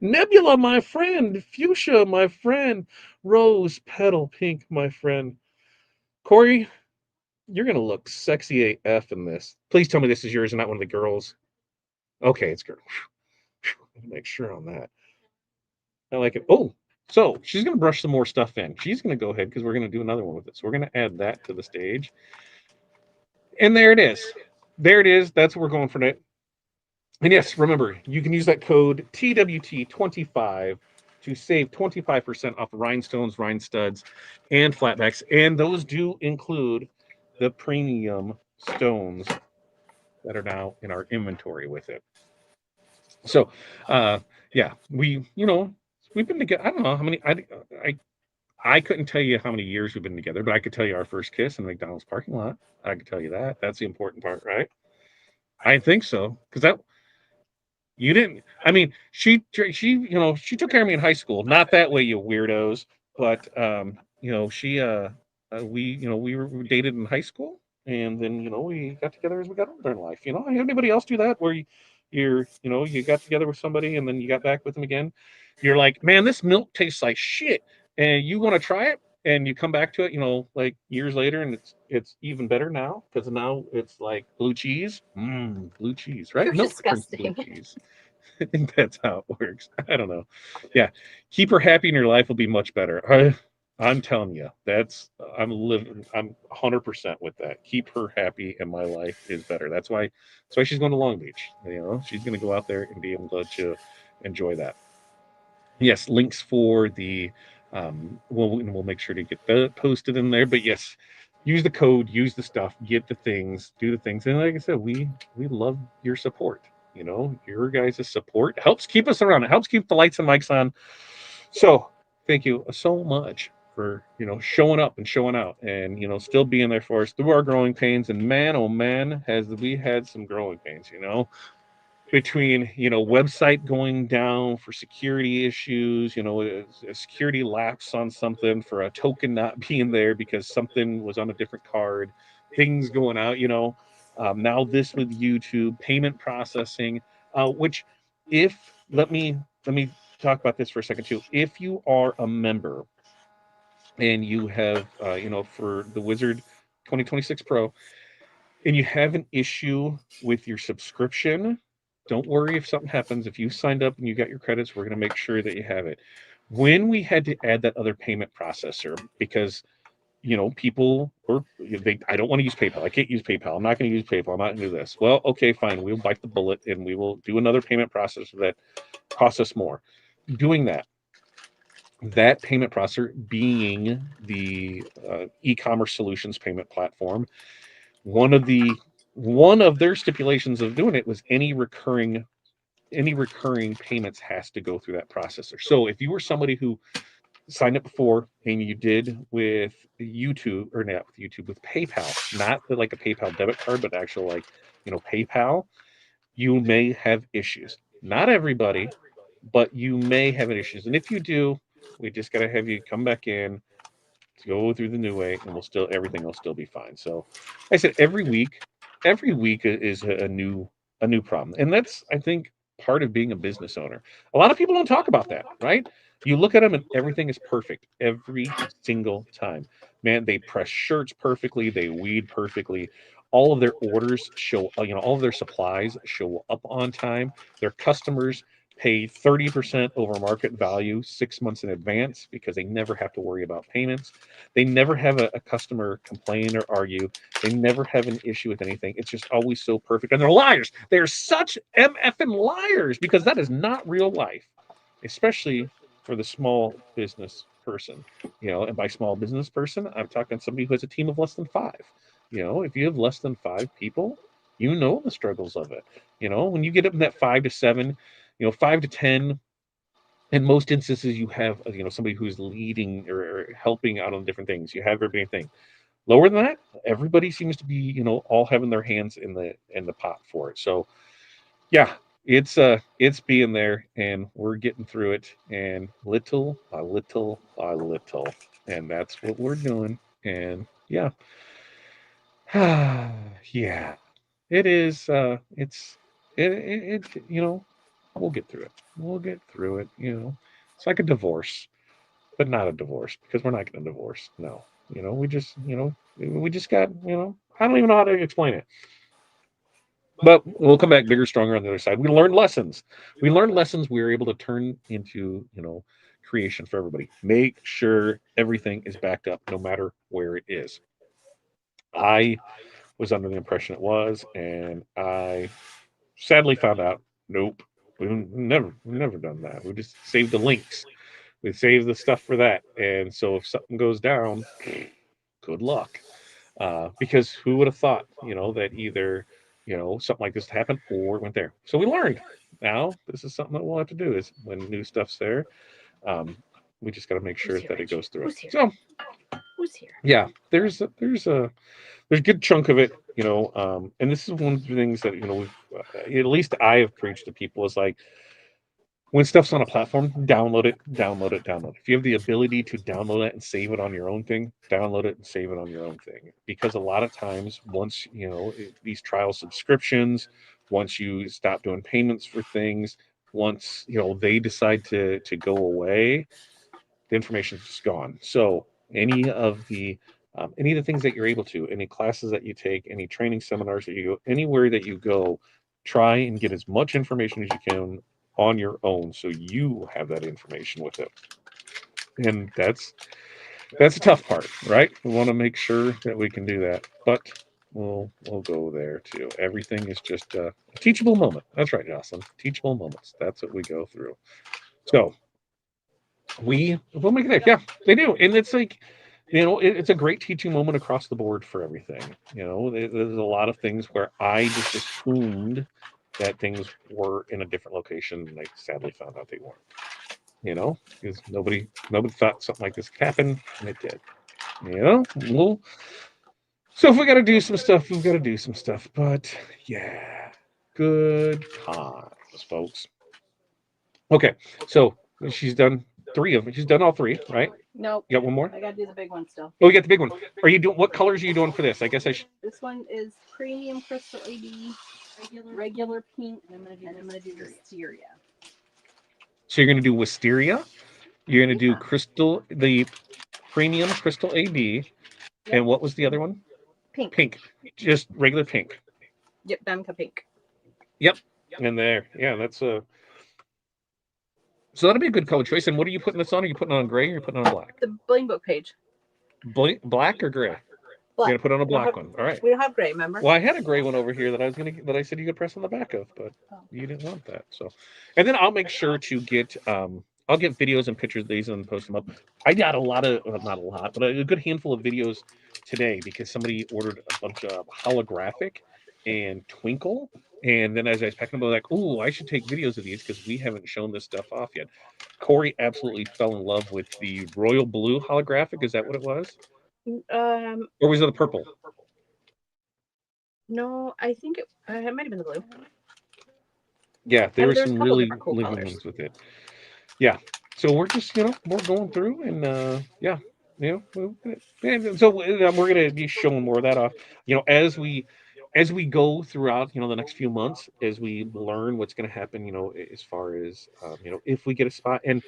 nebula, my friend. Fuchsia, my friend. Rose petal pink, my friend. Corey, you're going to look sexy AF in this. Please tell me this is yours and not one of the girls. Okay, it's girl. Make sure on that. I like it. Oh, so she's going to brush some more stuff in. She's going to go ahead because we're going to do another one with it. So we're going to add that to the stage. And there it is. There it is. That's what we're going for tonight. And yes, remember, you can use that code TWT25 to save 25% off rhinestones, rhinestuds, and flatbacks. And those do include the premium stones that are now in our inventory with it. So, uh, yeah, we've been together. I don't know how many. I couldn't tell you how many years we've been together, but I could tell you our first kiss in the McDonald's parking lot. I could tell you that. That's the important part, right? I think so, because that you didn't. I mean, she took care of me in high school. Not that way, you weirdos. But she we were dated in high school, and then we got together as we got older in life. Anybody else do that where you got together with somebody and then you got back with them again? You're like, man, this milk tastes like shit, and you want to try it, and you come back to it, like years later, and it's even better now because now it's like blue cheese, blue cheese, right? You're Milk turns to blue disgusting. cheese. I think that's how it works. I don't know. Yeah, keep her happy, and your life will be much better. I'm telling you, I'm living. I'm 100% with that. Keep her happy, and my life is better. That's why she's going to Long Beach. She's going to go out there and be able to enjoy that. Yes, links for the we'll make sure to get that posted in there. But yes, use the code, use the stuff, get the things, do the things. And like I said, we love your support. Your guys' support helps keep us around. It helps keep the lights and mics on. So thank you so much for showing up and showing out and still being there for us through our growing pains. And man, oh man, has we had some growing pains, between website going down for security issues, a security lapse on something, for a token not being there because something was on a different card, things going out, now this with YouTube payment processing, which if let me talk about this for a second too. If you are a member and you have for the Wizard 2026 Pro, and you have an issue with your subscription, don't worry if something happens. If you signed up and you got your credits, we're going to make sure that you have it. When we had to add that other payment processor, because people were I don't want to use PayPal. I can't use PayPal. I'm not going to use PayPal. I'm not going to do this. Well, okay, fine. We'll bite the bullet and we will do another payment processor that costs us more. Doing that payment processor being the e-commerce solutions payment platform, one of their stipulations of doing it was any recurring payments has to go through that processor. So if you were somebody who signed up before and you did with YouTube, or not with YouTube, with PayPal, not like a PayPal debit card, but actual PayPal, you may have issues. Not everybody, but you may have issues. And if you do, we just got to have you come back in, go through the new way, and everything will still be fine. So I said every week is a new problem. And that's, I think, part of being a business owner. A lot of people don't talk about that, right? You look at them and everything is perfect every single time. Man, they press shirts perfectly, they weed perfectly. All of their orders show, all of their supplies show up on time. Their customers pay 30% over market value 6 months in advance because they never have to worry about payments. They never have a customer complain or argue. They never have an issue with anything. It's just always so perfect. And they're liars. They're such MFing liars because that is not real life, especially for the small business person. And by small business person, I'm talking somebody who has a team of less than five. If you have less than five people, you know the struggles of it. When you get up in that 5 to 7, 5 to 10, in most instances you have somebody who's leading or helping out on different things. You have everybody thing. Lower than that, everybody seems to be all having their hands in the pot for it. So yeah, it's being there, and we're getting through it, and little by little by little, and that's what we're doing. And yeah, yeah, it is. It we'll get through it. We'll get through it. It's like a divorce, but not a divorce because we're not going to divorce. No, we just got. I don't even know how to explain it. But we'll come back bigger, stronger on the other side. We learned lessons. We learned lessons we were able to turn into, creation for everybody. Make sure everything is backed up no matter where it is. I was under the impression it was, and I sadly found out, nope, we've never done that. We just saved the links. We save the stuff for that. And so if something goes down, good luck. Because who would have thought, that either, something like this happened or it went there. So we learned. Now this is something that we'll have to do is when new stuff's there, um, we just got to make sure that it goes through. So Who's here? yeah, there's a good chunk of it, and this is one of the things that we've at least I have preached to people is like when stuff's on a platform, download it, download it, download it. If you have the ability to download it and save it on your own thing, download it and save it on your own thing. Because a lot of times, once these trial subscriptions, once you stop doing payments for things, once they decide to go away, the information's just gone. So any of the things that you're able to, any classes that you take, any training seminars that you go, anywhere that you go, try and get as much information as you can on your own, so you have that information with it. And that's a tough part, right? We want to make sure that we can do that, but we'll go there too. Everything is just a teachable moment. That's right, Jocelyn. Teachable moments. That's what we go through. So we'll make it there. Yeah, they do, and it's like it's a great teaching moment across the board for everything. There's a lot of things where I just assumed that things were in a different location, and I sadly found out they weren't. Because nobody thought something like this could happen, and it did. Well, so if we got to do some stuff, we've got to do some stuff. But yeah, good times, folks. Okay, so she's done three of them. She's done all three, right? Nope. You got one more? I gotta do the big one still. Oh, you got the big one. Are you doing? What colors are you doing for this? I guess I should. This one is premium crystal AD, regular pink, and I'm gonna do wisteria. So you're going to do wisteria. You're going to do the premium crystal AD, and what was the other one? Pink. Pink, just regular pink. Yep, Damka pink. Yep, and there, yeah, that's a. So that'll be a good color choice. And what are you putting this on? Are you putting it on gray or are you putting it on black? The bling book page. Black or gray? Black. You're gonna put on a black one. All right. We don't have gray, remember? Well, I had a gray one over here that I said you could press on the back of, but you didn't want that. So, and then I'll make sure to get I'll get videos and pictures of these and post them up. I got a lot of not a lot, but a good handful of videos today because somebody ordered a bunch of holographic and twinkle. And then as I was packing them, I was like, "Ooh, I should take videos of these because we haven't shown this stuff off yet." Corey absolutely fell in love with the royal blue holographic. Is that what it was? Or was it the purple? No, I think it might have been the blue. Yeah, there were some really cool ones with it. Yeah, so we're just we're going through and yeah, and so we're going to be showing more of that off. As we go throughout the next few months, as we learn what's going to happen, as far as if we get a spot and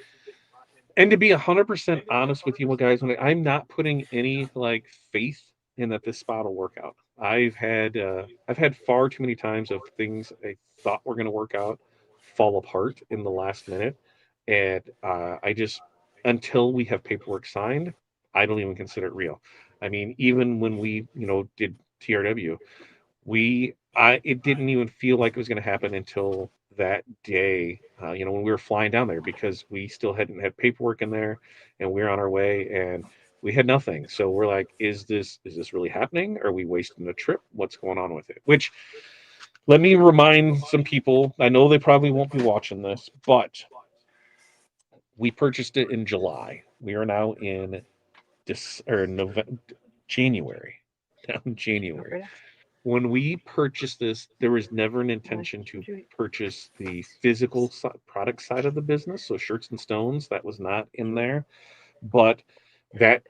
to be 100% honest with you guys, I'm not putting any like faith in that this spot will work out. I've had far too many times of things I thought were going to work out fall apart in the last minute, and I just until we have paperwork signed, I don't even consider it real. I mean, even when we did TRW, it didn't even feel like it was going to happen until that day, when we were flying down there because we still hadn't had paperwork in there and we were on our way and we had nothing. So we're like, is this really happening? Are we wasting the trip? What's going on with it? Which let me remind some people, I know they probably won't be watching this, but we purchased it in July. We are now in January. Now in January. When we purchased this, there was never an intention to purchase the physical product side of the business. So shirts and stones, that was not in there. But that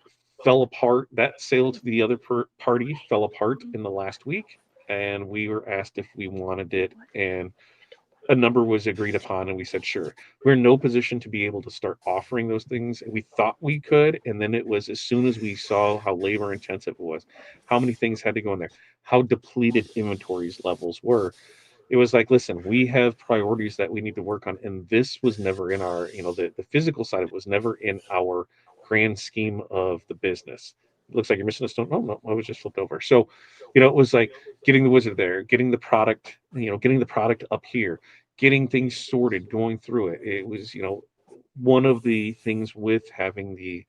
fell apart. That sale to the other party fell apart in the last week. And we were asked if we wanted it. And a number was agreed upon. And we said, sure. We're in no position to be able to start offering those things. And we thought we could. And then it was as soon as we saw how labor intensive it was, how many things had to go in there, how depleted inventories levels were. It was like, listen, we have priorities that we need to work on. And this was never in our, the physical side of it was never in our grand scheme of the business. It looks like you're missing a stone. Oh, no, I was just flipped over. So, it was like getting the wizard there, getting the product, getting the product up here, getting things sorted, going through it. It was, one of the things with having the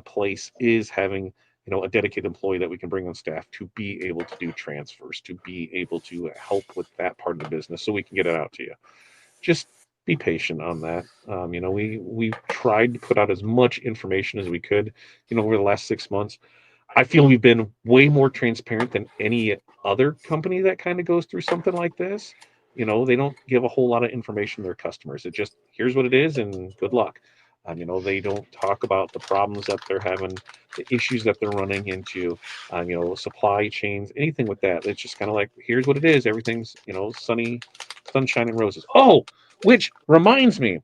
place is having a dedicated employee that we can bring on staff to be able to do transfers, to be able to help with that part of the business, so we can get it out to you. Just be patient on that. We've tried to put out as much information as we could, over the last 6 months. I feel we've been way more transparent than any other company that kind of goes through something like this. They don't give a whole lot of information to their customers. It just, here's what it is and good luck. They don't talk about the problems that they're having, the issues that they're running into, supply chains, anything with that. It's just kind of like, here's what it is. Everything's, sunny, sunshine and roses. Oh, which reminds me,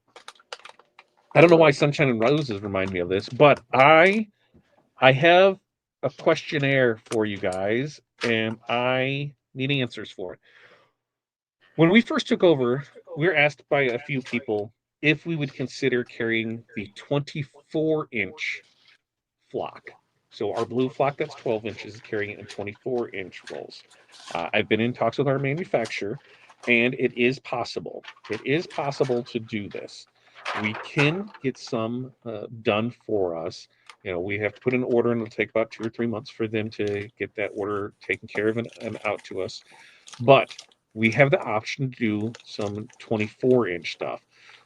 I don't know why sunshine and roses remind me of this, but I have a questionnaire for you guys, and I need answers for it. When we first took over, we were asked by a few people if we would consider carrying the 24-inch flock. So our blue flock that's 12 inches is carrying it in 24-inch rolls. I've been in talks with our manufacturer, and it is possible. It is possible to do this. We can get some done for us. We have to put an order, and it'll take about 2 or 3 months for them to get that order taken care of and out to us. But we have the option to do some 24-inch stuff.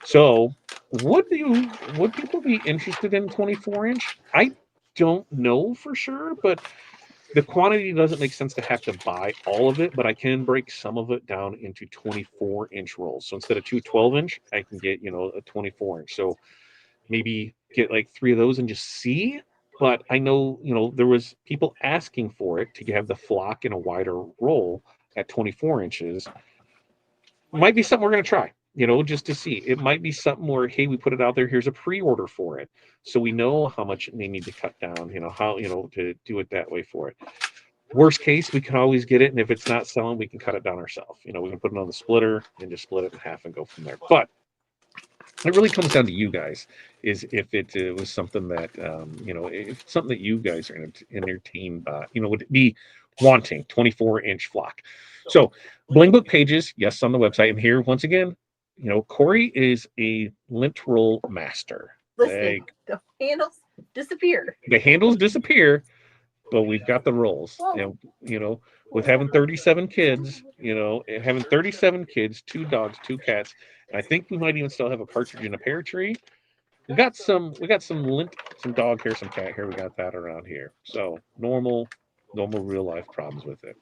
So, would people be interested in 24-inch? I don't know for sure, but the quantity doesn't make sense to have to buy all of it, but I can break some of it down into 24-inch rolls. So instead of two 12-inch, I can get, a 24-inch. So maybe get like 3 of those and just see. But I know, there was people asking for it to have the flock in a wider roll at 24 inches. Might be something we're going to try, just to see. It might be something where, hey, we put it out there. Here's a pre-order for it, so we know how much they need to cut down. How to do it that way for it. Worst case, we can always get it, and if it's not selling, we can cut it down ourselves. We can put it on the splitter and just split it in half and go from there. But it really comes down to you guys. Is if it was something that if it's something that you guys are entertained by, would it be wanting 24-inch flock? So bling book pages, yes, on the website. And here once again, Corey is a lint roll master. Listen, the handles disappear. The handles disappear, but we've got the rolls. Whoa. And with having 37 kids, having 37 kids, 2 dogs, 2 cats, and I think we might even still have a partridge in a pear tree. We got some lint, some dog hair, some cat hair. We got that around here. So normal real life problems with it.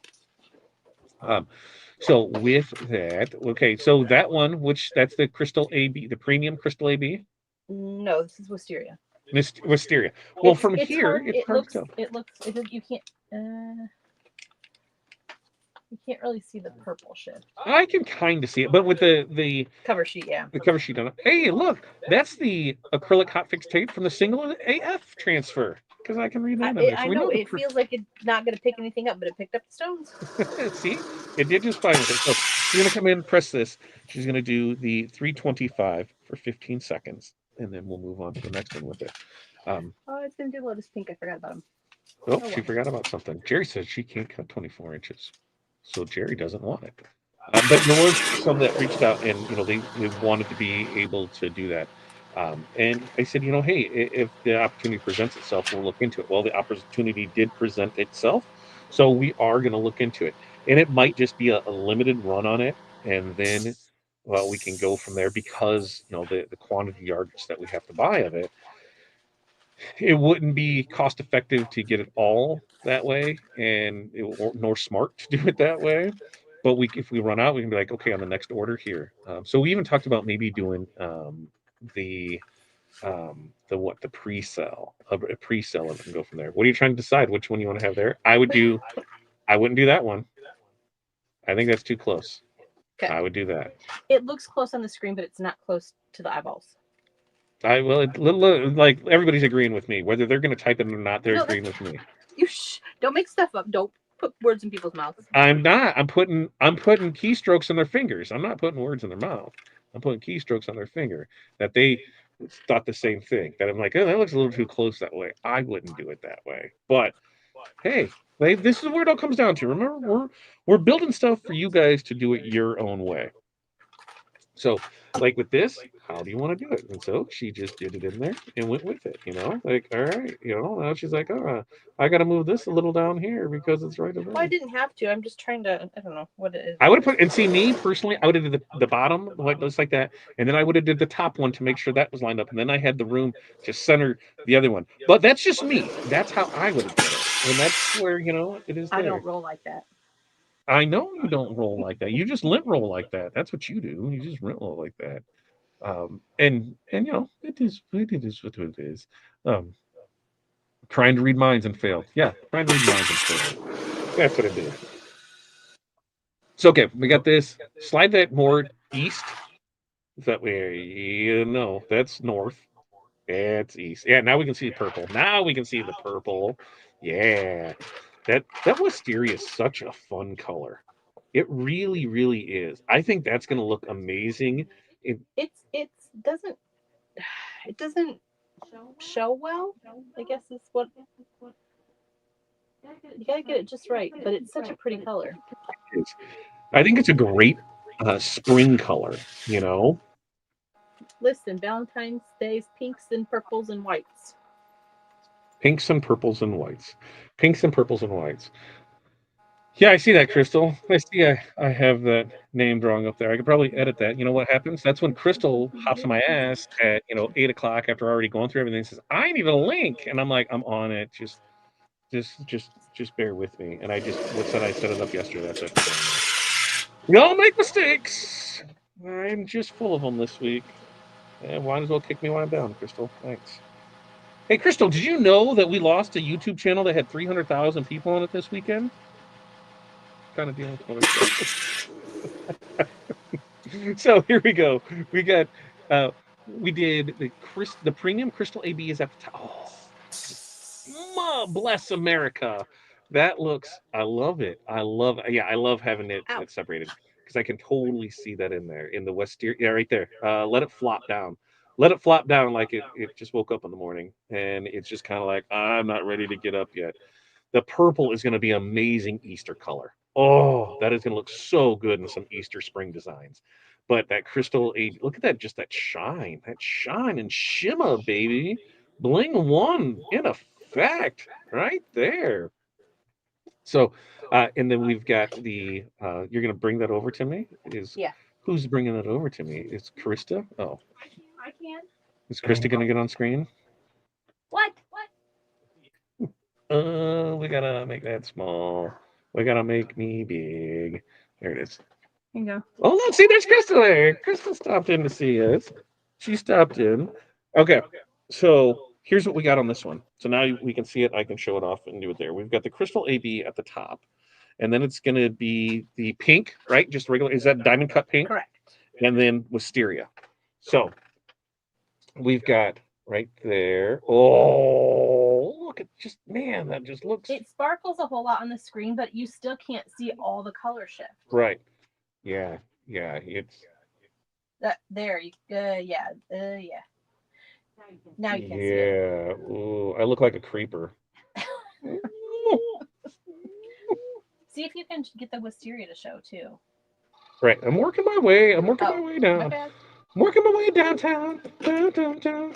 So with that, okay, so that one, that's the Crystal AB, the premium Crystal AB. No, this is Wisteria. Wisteria. Well, from it's here, hard, it's hard to tell. You can't. You can't really see the purple shift. I can kind of see it, but with the cover sheet, yeah. The cover sheet on it. Hey, look, that's the acrylic hotfix tape from the single AF transfer. Because I can read that. I know it feels like it's not going to pick anything up, but it picked up the stones. See, it did just fine with it. So she's going to come in and press this. She's going to do the 325 for 15 seconds, and then we'll move on to the next one with it. It's going to do Lotus Pink. I forgot about him. Oh, she forgot about something. Jerry says she can't cut 24 inches. So Jerry doesn't want it. But there was some that reached out, and they wanted to be able to do that. And I said, hey, if the opportunity presents itself, we'll look into it. Well, the opportunity did present itself, so we are going to look into it. And it might just be a limited run on it, and then we can go from there, because the quantity yards that we have to buy of it. It wouldn't be cost effective to get it all that way, and nor smart to do it that way. But if we run out, we can be like, okay, on the next order here. So we even talked about maybe doing the pre-sell, a pre-sell, and go from there. What are you trying to decide? Which one you want to have there? I wouldn't do that one. I think that's too close. Okay. I would do that. It looks close on the screen, but it's not close to the eyeballs. Like everybody's agreeing with me, whether they're going to type it or not. They're agreeing with me. Don't make stuff up. Don't put words in people's mouths. I'm not. I'm putting keystrokes on their fingers. I'm not putting words in their mouth. I'm putting keystrokes on their finger that they thought the same thing. That I'm like, oh, that looks a little too close that way. I wouldn't do it that way. But hey, this is where it all comes down to. Remember, we're building stuff for you guys to do it your own way. So, like with this, how do you want to do it? And so she just did it in there and went with it, like, all right, now she's like, oh, I got to move this a little down here because it's right Well, I away. didn't have to. I'm just trying to. I don't know what it is. I would have put, and see me personally, I would have did the bottom, like looks like that. And then I would have did the top one to make sure that was lined up. And then I had the room to center the other one. But that's just me. That's how I would have done it. And that's where, it is I there. don't roll like that. I know you don't roll like that. You just lint roll like that. That's what you do. You just lint roll like that. And it is what it is. Um, trying to read minds and failed. Yeah, trying to read minds and failed. That's what it is. So okay, we got this. Slide that more east. That way, that's north. That's east. Yeah, now we can see purple. Now we can see the purple. Yeah, that wisteria is such a fun color. It really, really is. I think that's going to look amazing. It's doesn't it doesn't show well. I guess is what you gotta get it just right. But it's such a pretty color. I think it's a great spring color. Listen, Valentine's Day's pinks and purples and whites. Pinks and purples and whites. Pinks and purples and whites. Yeah, I see that, Crystal. I see I have that name drawing up there. I could probably edit that. You know what happens? That's when Crystal hops on my ass at 8 o'clock after already going through everything and says, I need a link. And I'm like, I'm on it. Just bear with me. And I set it up yesterday. That's it. We all make mistakes. I'm just full of them this week. And might as well kick me while I'm down, Crystal. Thanks. Hey, Crystal, did you know that we lost a YouTube channel that had 300,000 people on it this weekend? Kind of dealing with stuff. So here we go. We got we did the premium crystal AB is at the top. Oh, bless America. That looks, I love it. I love having it separated because I can totally see that in there in the Westier. Yeah, right there. Let it flop down. Let it flop down like it just woke up in the morning and it's just kind of like, I'm not ready to get up yet. The purple is going to be amazing Easter color. Oh, that is going to look so good in some Easter spring designs. But that crystal age, look at that, just that shine and shimmer, baby. Bling one in effect right there. So, and then we've got you're going to bring that over to me? Yeah. Who's bringing that over to me? Is Krista? Oh. I can. Is Krista going to get on screen? What? We gotta make that small. We gotta make me big. There it is. Here you go. Oh, look, see, there's Crystal there. Crystal stopped in to see us. She stopped in. Okay, so here's what we got on this one. So now we can see it. I can show it off and do it there. We've got the Crystal AB at the top, and then it's going to be the pink, right? Just regular. Is that diamond cut pink? Correct. And then wisteria. So we've got right there. Oh, look at man, that just looks. It sparkles a whole lot on the screen, but you still can't see all the color shift. Right. Yeah. It's that there. Yeah. Now you can see it. Yeah. Ooh, I look like a creeper. See if you can get the wisteria to show too. Right. I'm working my way. My way down. My bad. I'm working my way downtown. Downtown.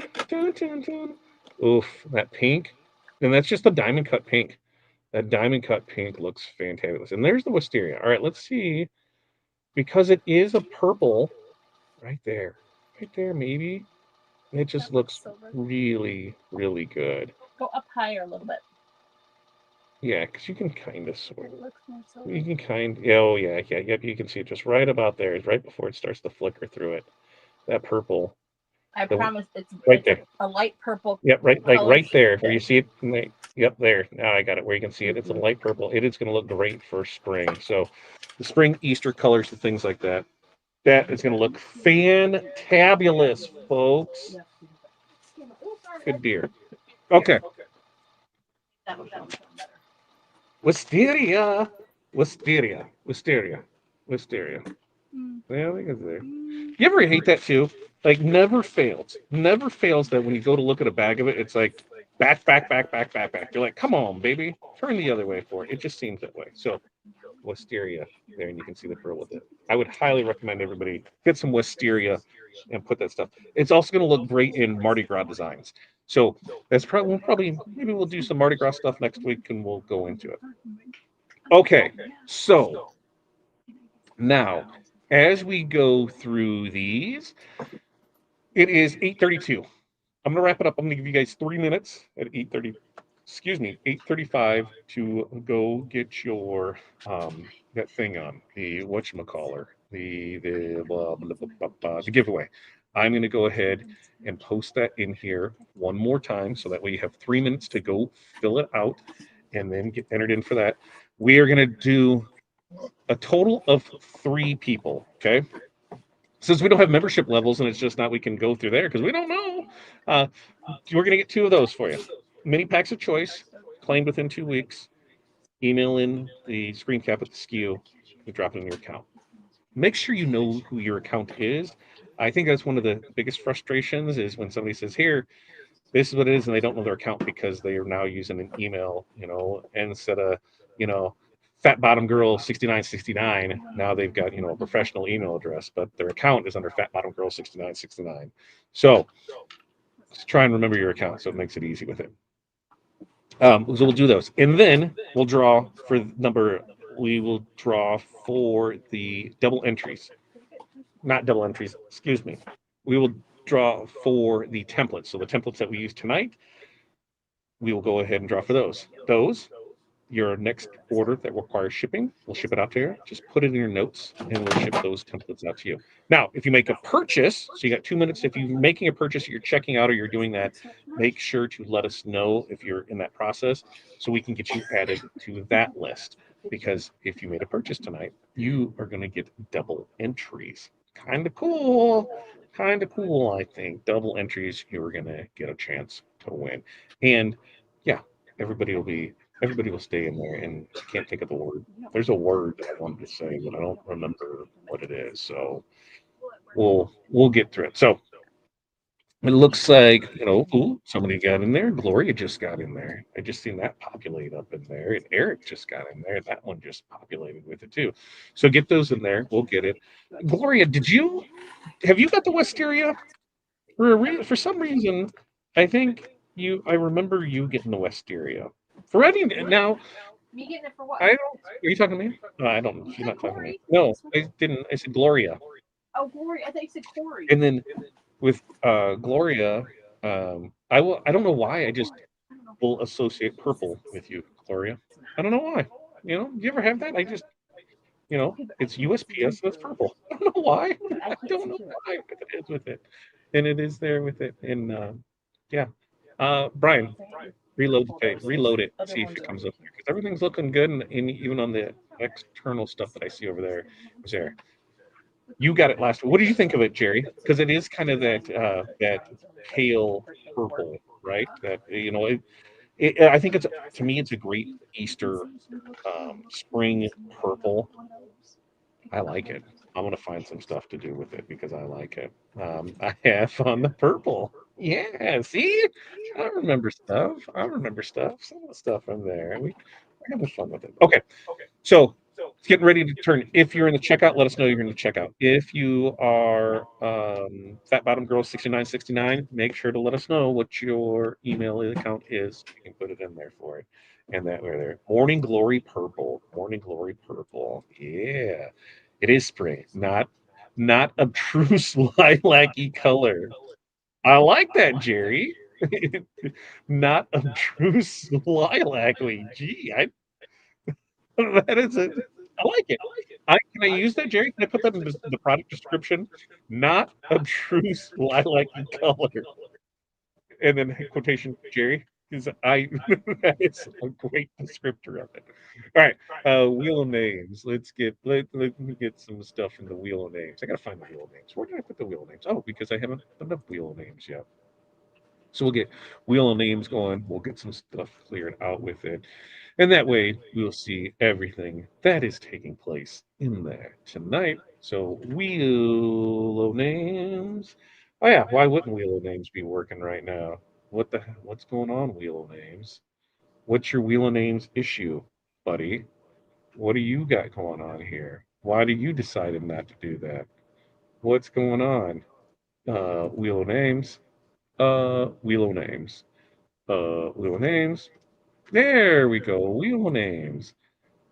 Oof, that pink. And that's just the diamond cut pink. That diamond cut pink looks fantabulous. And there's the wisteria. All right, let's see. Because it is a purple right there. Right there, maybe. It just looks really, really good. Go up higher a little bit. Yeah, because you can kind of sort of. It looks more silver. You can yep, you can see it just right about there. It's right before it starts to flicker through it. That purple. I promise it's right there. A light purple. Yep, right there. Where you see it. Yep, there. Now I got it where you can see it. It's a light purple. It is going to look great for spring. So the spring Easter colors and things like that. That is going to look fantabulous, folks. Good dear. Okay. Wisteria. Yeah, I think it's there. You ever hate that too? Like never fails that when you go to look at a bag of it, it's like back. You're like, come on, baby, turn the other way for it. It just seems that way. So wisteria there, and you can see the pearl with it. I would highly recommend everybody get some wisteria and put that stuff. It's also going to look great in Mardi Gras designs. So that's probably maybe we'll do some Mardi Gras stuff next week, and we'll go into it. Okay, so now as we go through these, it is 8:32. I'm gonna wrap it up. I'm gonna give you guys 3 minutes at 8:30. Excuse me, 8:35 to go get your that thing on the whatchamacallit, the blah, blah, blah, blah, blah, the giveaway. I'm gonna go ahead and post that in here one more time, so that way you have 3 minutes to go fill it out and then get entered in for that. We are gonna do a total of 3 people. Okay, since we don't have membership levels and it's just not we can go through there because we don't know. Uh, we're going to get 2 of those for you. Mini packs of choice, claimed within 2 weeks. Email in the screen cap at the SKU. You drop it in your account. Make sure you know who your account is. I think that's one of the biggest frustrations is when somebody says, here, this is what it is, and they don't know their account because they are now using an email, instead of, you know, Fat Bottom Girl 6969. Now they've got, a professional email address, but their account is under Fat Bottom Girl 6969. So just try and remember your account so it makes it easy with it. So we'll do those, and then we'll draw for number. We will draw for the double entries, not double entries. Excuse me. We will draw for the templates. So the templates that we use tonight, we will go ahead and draw for those. Your next order that requires shipping, we'll ship it out to you. Just put it in your notes, and we'll ship those templates out to you. Now, if you make a purchase, so you got 2 minutes. If you're making a purchase, you're checking out, or you're doing that, make sure to let us know if you're in that process, so we can get you added to that list. Because if you made a purchase tonight, you are going to get double entries. Kind of cool. Kind of cool, I think. Double entries, you're going to get a chance to win. And yeah, everybody will stay in there, and I can't think of the word. There's a word that I wanted to say, but I don't remember what it is. So we'll get through it. So it looks like, ooh, somebody got in there. Gloria just got in there. I just seen that populate up in there. And Eric just got in there. That one just populated with it too. So get those in there. We'll get it. Gloria, have you got the Wisteria? For some reason, I think I remember you getting the Wisteria. For any now, Me getting it for what? I don't. Are you talking to me? No, I don't. She's not talking to me. No, I didn't. I said Gloria. Oh, Glory. I thought you said Corey. And then with Gloria, I will. I don't know why. I just will associate purple with you, Gloria. I don't know why. Do you ever have that? It's USPS. That's purple. I don't know why. I don't know why. But it is with it, and it is there with it. And yeah, Brian, reload it, see if it comes up here because everything's looking good, and even on the external stuff that I see over there was there. You got it last week. What did you think of it, Jerry? Because it is kind of that pale purple, right? That I think to me it's a great Easter spring purple. I like it. I'm gonna find some stuff to do with it because I like it. I have on the purple. Yeah, see, I remember stuff. I remember stuff. Some of the stuff in there. We're having fun with it. Okay, so it's getting ready to turn. If you're in the checkout, let us know you're in the checkout. If you are Fat Bottom Girl 6969, make sure to let us know what your email account is. You can put it in there for it. And that we're there. Morning Glory Purple. Morning Glory Purple. Yeah. It is spring, not obtruse lilac-y color. I like that, Jerry. Not obtruse lilac-y. Gee, that is it. I like it. Can I use that, Jerry? Can I put that in the product description? Not obtruse lilac-y color. And then quotation, Jerry, because that is a great descriptor of it. All right, wheel of names. Let me get some stuff in the wheel of names. I gotta find the wheel of names. Where did I put the wheel of names? Oh, because I haven't done the wheel of names yet. So we'll get wheel of names going. We'll get some stuff cleared out with it, and that way we'll see everything that is taking place in there tonight. So wheel of names. Oh yeah, why wouldn't wheel of names be working right now? what's going on, Wheel of Names? What's your Wheel of Names issue, buddy? What do you got going on here? Why do you decided not to do that? What's going on? Wheel of Names. Wheel of Names. Wheel of Names. There we go. Wheel of Names.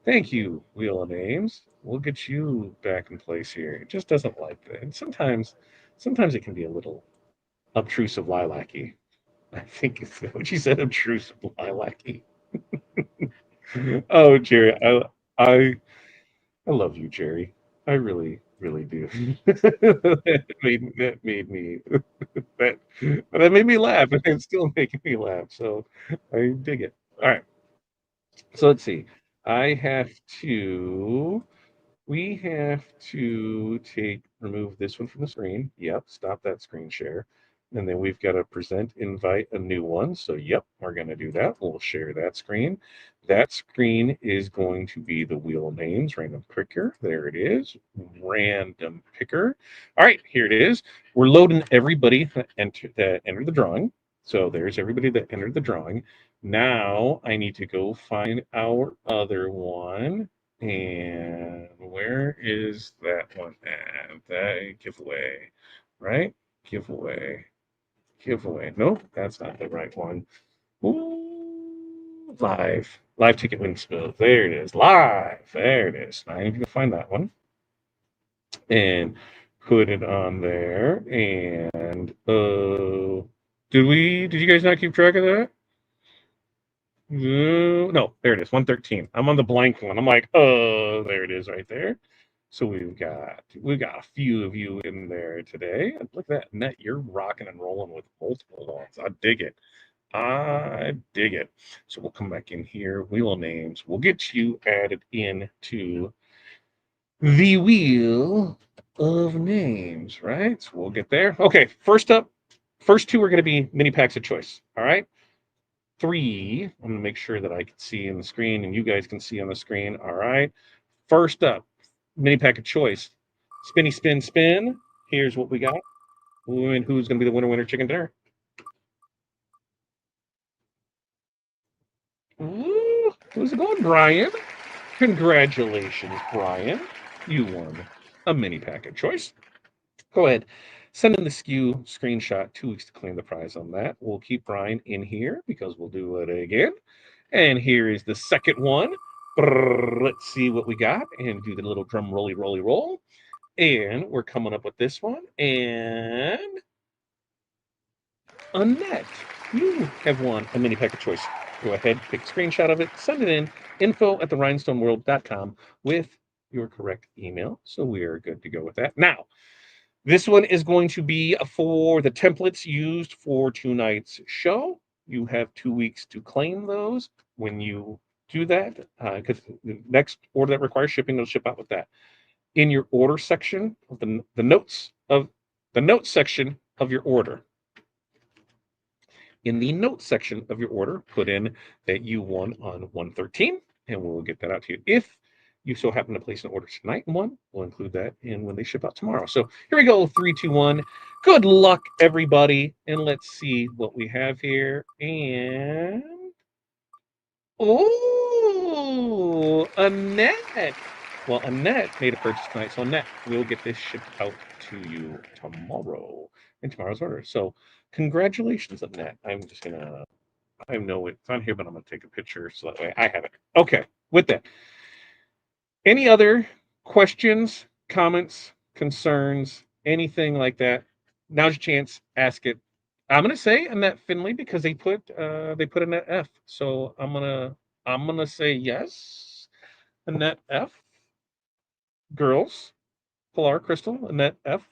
Thank you, Wheel of Names. We'll get you back in place here. It just doesn't like that. And sometimes it can be a little obtrusive lilac-y. I think it's what you said, obtrusive lilac-y. Oh, Jerry, I I love you, Jerry. I really, really do. That made me that that made me laugh, and it's still making me laugh. So I dig it. All right. So let's see. I have to We have to remove this one from the screen. Yep, stop that screen share. And then we've got to present, invite a new one. So, yep, we're going to do that. We'll share that screen. That screen is going to be the wheel names, random picker. There it is, random picker. All right, here it is. We're loading everybody that entered the drawing. So there's everybody that entered the drawing. Now I need to go find our other one. And where is that one at? That giveaway, right? Giveaway, giveaway. Nope, that's not the right one. Ooh, live ticket win spill. There it is, live. There it is. I need to find that one and put it on there. And did you guys not keep track of that? No, there it is, 113. I'm on the blank one. I'm like, oh, there it is right there. So we've got a few of you in there today. And look at that, Net, you're rocking and rolling with multiple ones. I dig it. I dig it. So we'll come back in here, wheel of names. We'll get you added into the wheel of names, right? So we'll get there. Okay, first up, first two are going to be mini packs of choice. All right. Three, I'm going to make sure that I can see on the screen and you guys can see on the screen. All right. First up, mini pack of choice. Spinny spin spin. Here's what we got. And who's going to be the winner chicken dinner? Ooh, who's it going, Brian? Congratulations, Brian. You won a mini pack of choice. Go ahead. Send in the SKU screenshot 2 weeks to claim the prize on that. We'll keep Brian in here because we'll do it again. And here is the second one. Let's see what we got and do the little drum rolly rolly roll. And we're coming up with this one. And Annette, you have won a mini pack of choice. Go ahead, take a screenshot of it, send it in, info@rhinestoneworld.com with your correct email. So we are good to go with that. Now, this one is going to be for the templates used for tonight's show. You have 2 weeks to claim those. When you do that, because the next order that requires shipping will ship out with that. In your order section of the notes section of your order, in the notes section of your order, put in that you won on 113, and we'll get that out to you. If you so happen to place an order tonight in one, we'll include that in when they ship out tomorrow. So here we go, 3, 2, 1. Good luck, everybody, and let's see what we have here. And oh, Annette. Well, Annette made a purchase tonight, so Annette, we'll get this shipped out to you tomorrow in tomorrow's order. So congratulations, Annette. I know it's on here, but I'm gonna take a picture so that way I have it. Okay, with that. Any other questions, comments, concerns, anything like that? Now's your chance. Ask it. I'm gonna say Annette Finley because they put Annette F. So I'm gonna say yes. Annette F. Girls, Pilar, Crystal, Annette F.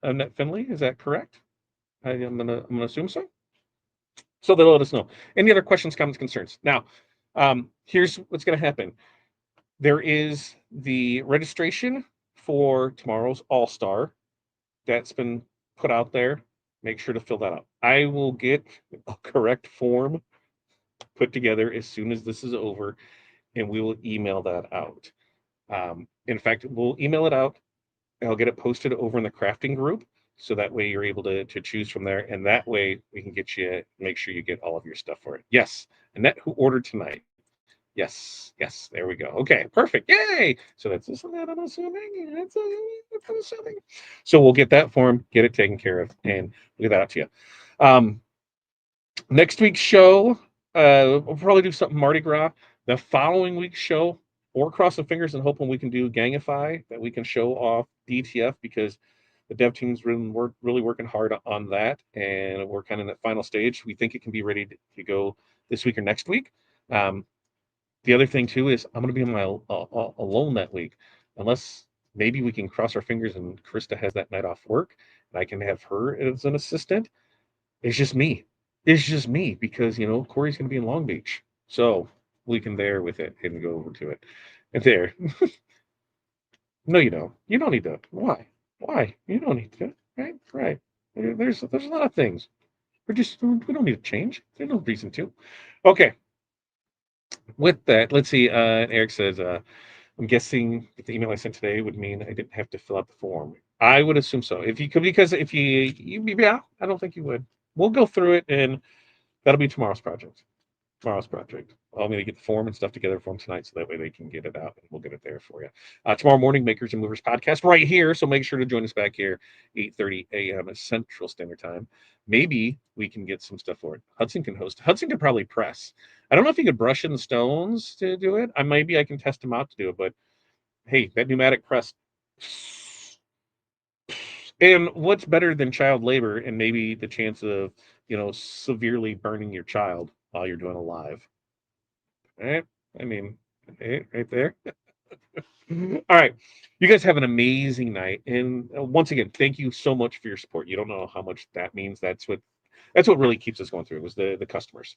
Annette Finley. Is that correct? I'm gonna assume so. So they'll let us know. Any other questions, comments, concerns? Now, here's what's gonna happen. There is the registration for tomorrow's All-Star that's been put out there. Make sure to fill that out. I will get a correct form put together as soon as this is over, and we will email that out. In fact, we'll email it out. I'll get it posted over in the crafting group so that way you're able to choose from there, and that way we can get you, make sure you get all of your stuff for it. Yes, Annette, who ordered tonight. Yes, there we go. Okay, perfect. Yay! So that's just that I'm assuming. That's I'm assuming. So we'll get that form, get it taken care of, and we'll get that out to you. Um, Next week's show, we'll probably do something Mardi Gras. The following week's show, or crossing fingers and hoping we can do Gangify, that we can show off DTF, because the dev team's really working hard on that, and we're kind of in that final stage. We think it can be ready to go this week or next week. Um, the other thing too is I'm going to be on my alone that week, unless maybe we can cross our fingers and Krista has that night off work, and I can have her as an assistant. It's just me. It's just me because Corey's going to be in Long Beach, so we can there with it and go over to it. And there, no, you don't. You don't need to. Why? Why? You don't need to. Right? Right. There's a lot of things. We don't need to change. There's no reason to. Okay. With that, let's see. Eric says, I'm guessing if the email I sent today would mean I didn't have to fill out the form. I would assume so. If you could, because if yeah, I don't think you would. We'll go through it, and that'll be tomorrow's project. I'm going to get the form and stuff together for them tonight, so that way they can get it out, and we'll get it there for you. Tomorrow morning, Makers and Movers podcast right here. So make sure to join us back here, 8:30 a.m. Central Standard Time. Maybe we can get some stuff for it. Hudson can host. Hudson could probably press. I don't know if he could brush in the stones to do it. Maybe I can test him out to do it, but hey, that pneumatic press. And what's better than child labor and maybe the chance of, severely burning your child while you're doing a live? Right? I mean, right there. All right. You guys have an amazing night. And once again, thank you so much for your support. You don't know how much that means. That's what really keeps us going through, was the customers,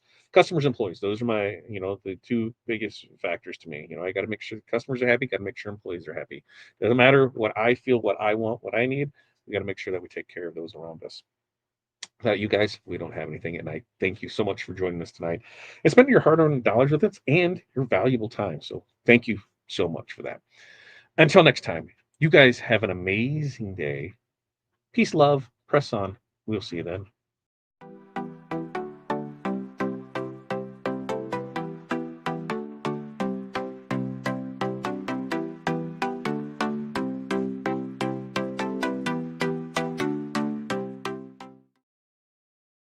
employees. Those are my, the two biggest factors to me. I got to make sure the customers are happy, got to make sure employees are happy. Doesn't matter what I feel, what I want, what I need. We got to make sure that we take care of those around us. Without you guys, we don't have anything at night. Thank you so much for joining us tonight and spending your hard-earned dollars with us and your valuable time. So thank you so much for that. Until next time, you guys have an amazing day. Peace, love, press on. We'll see you then.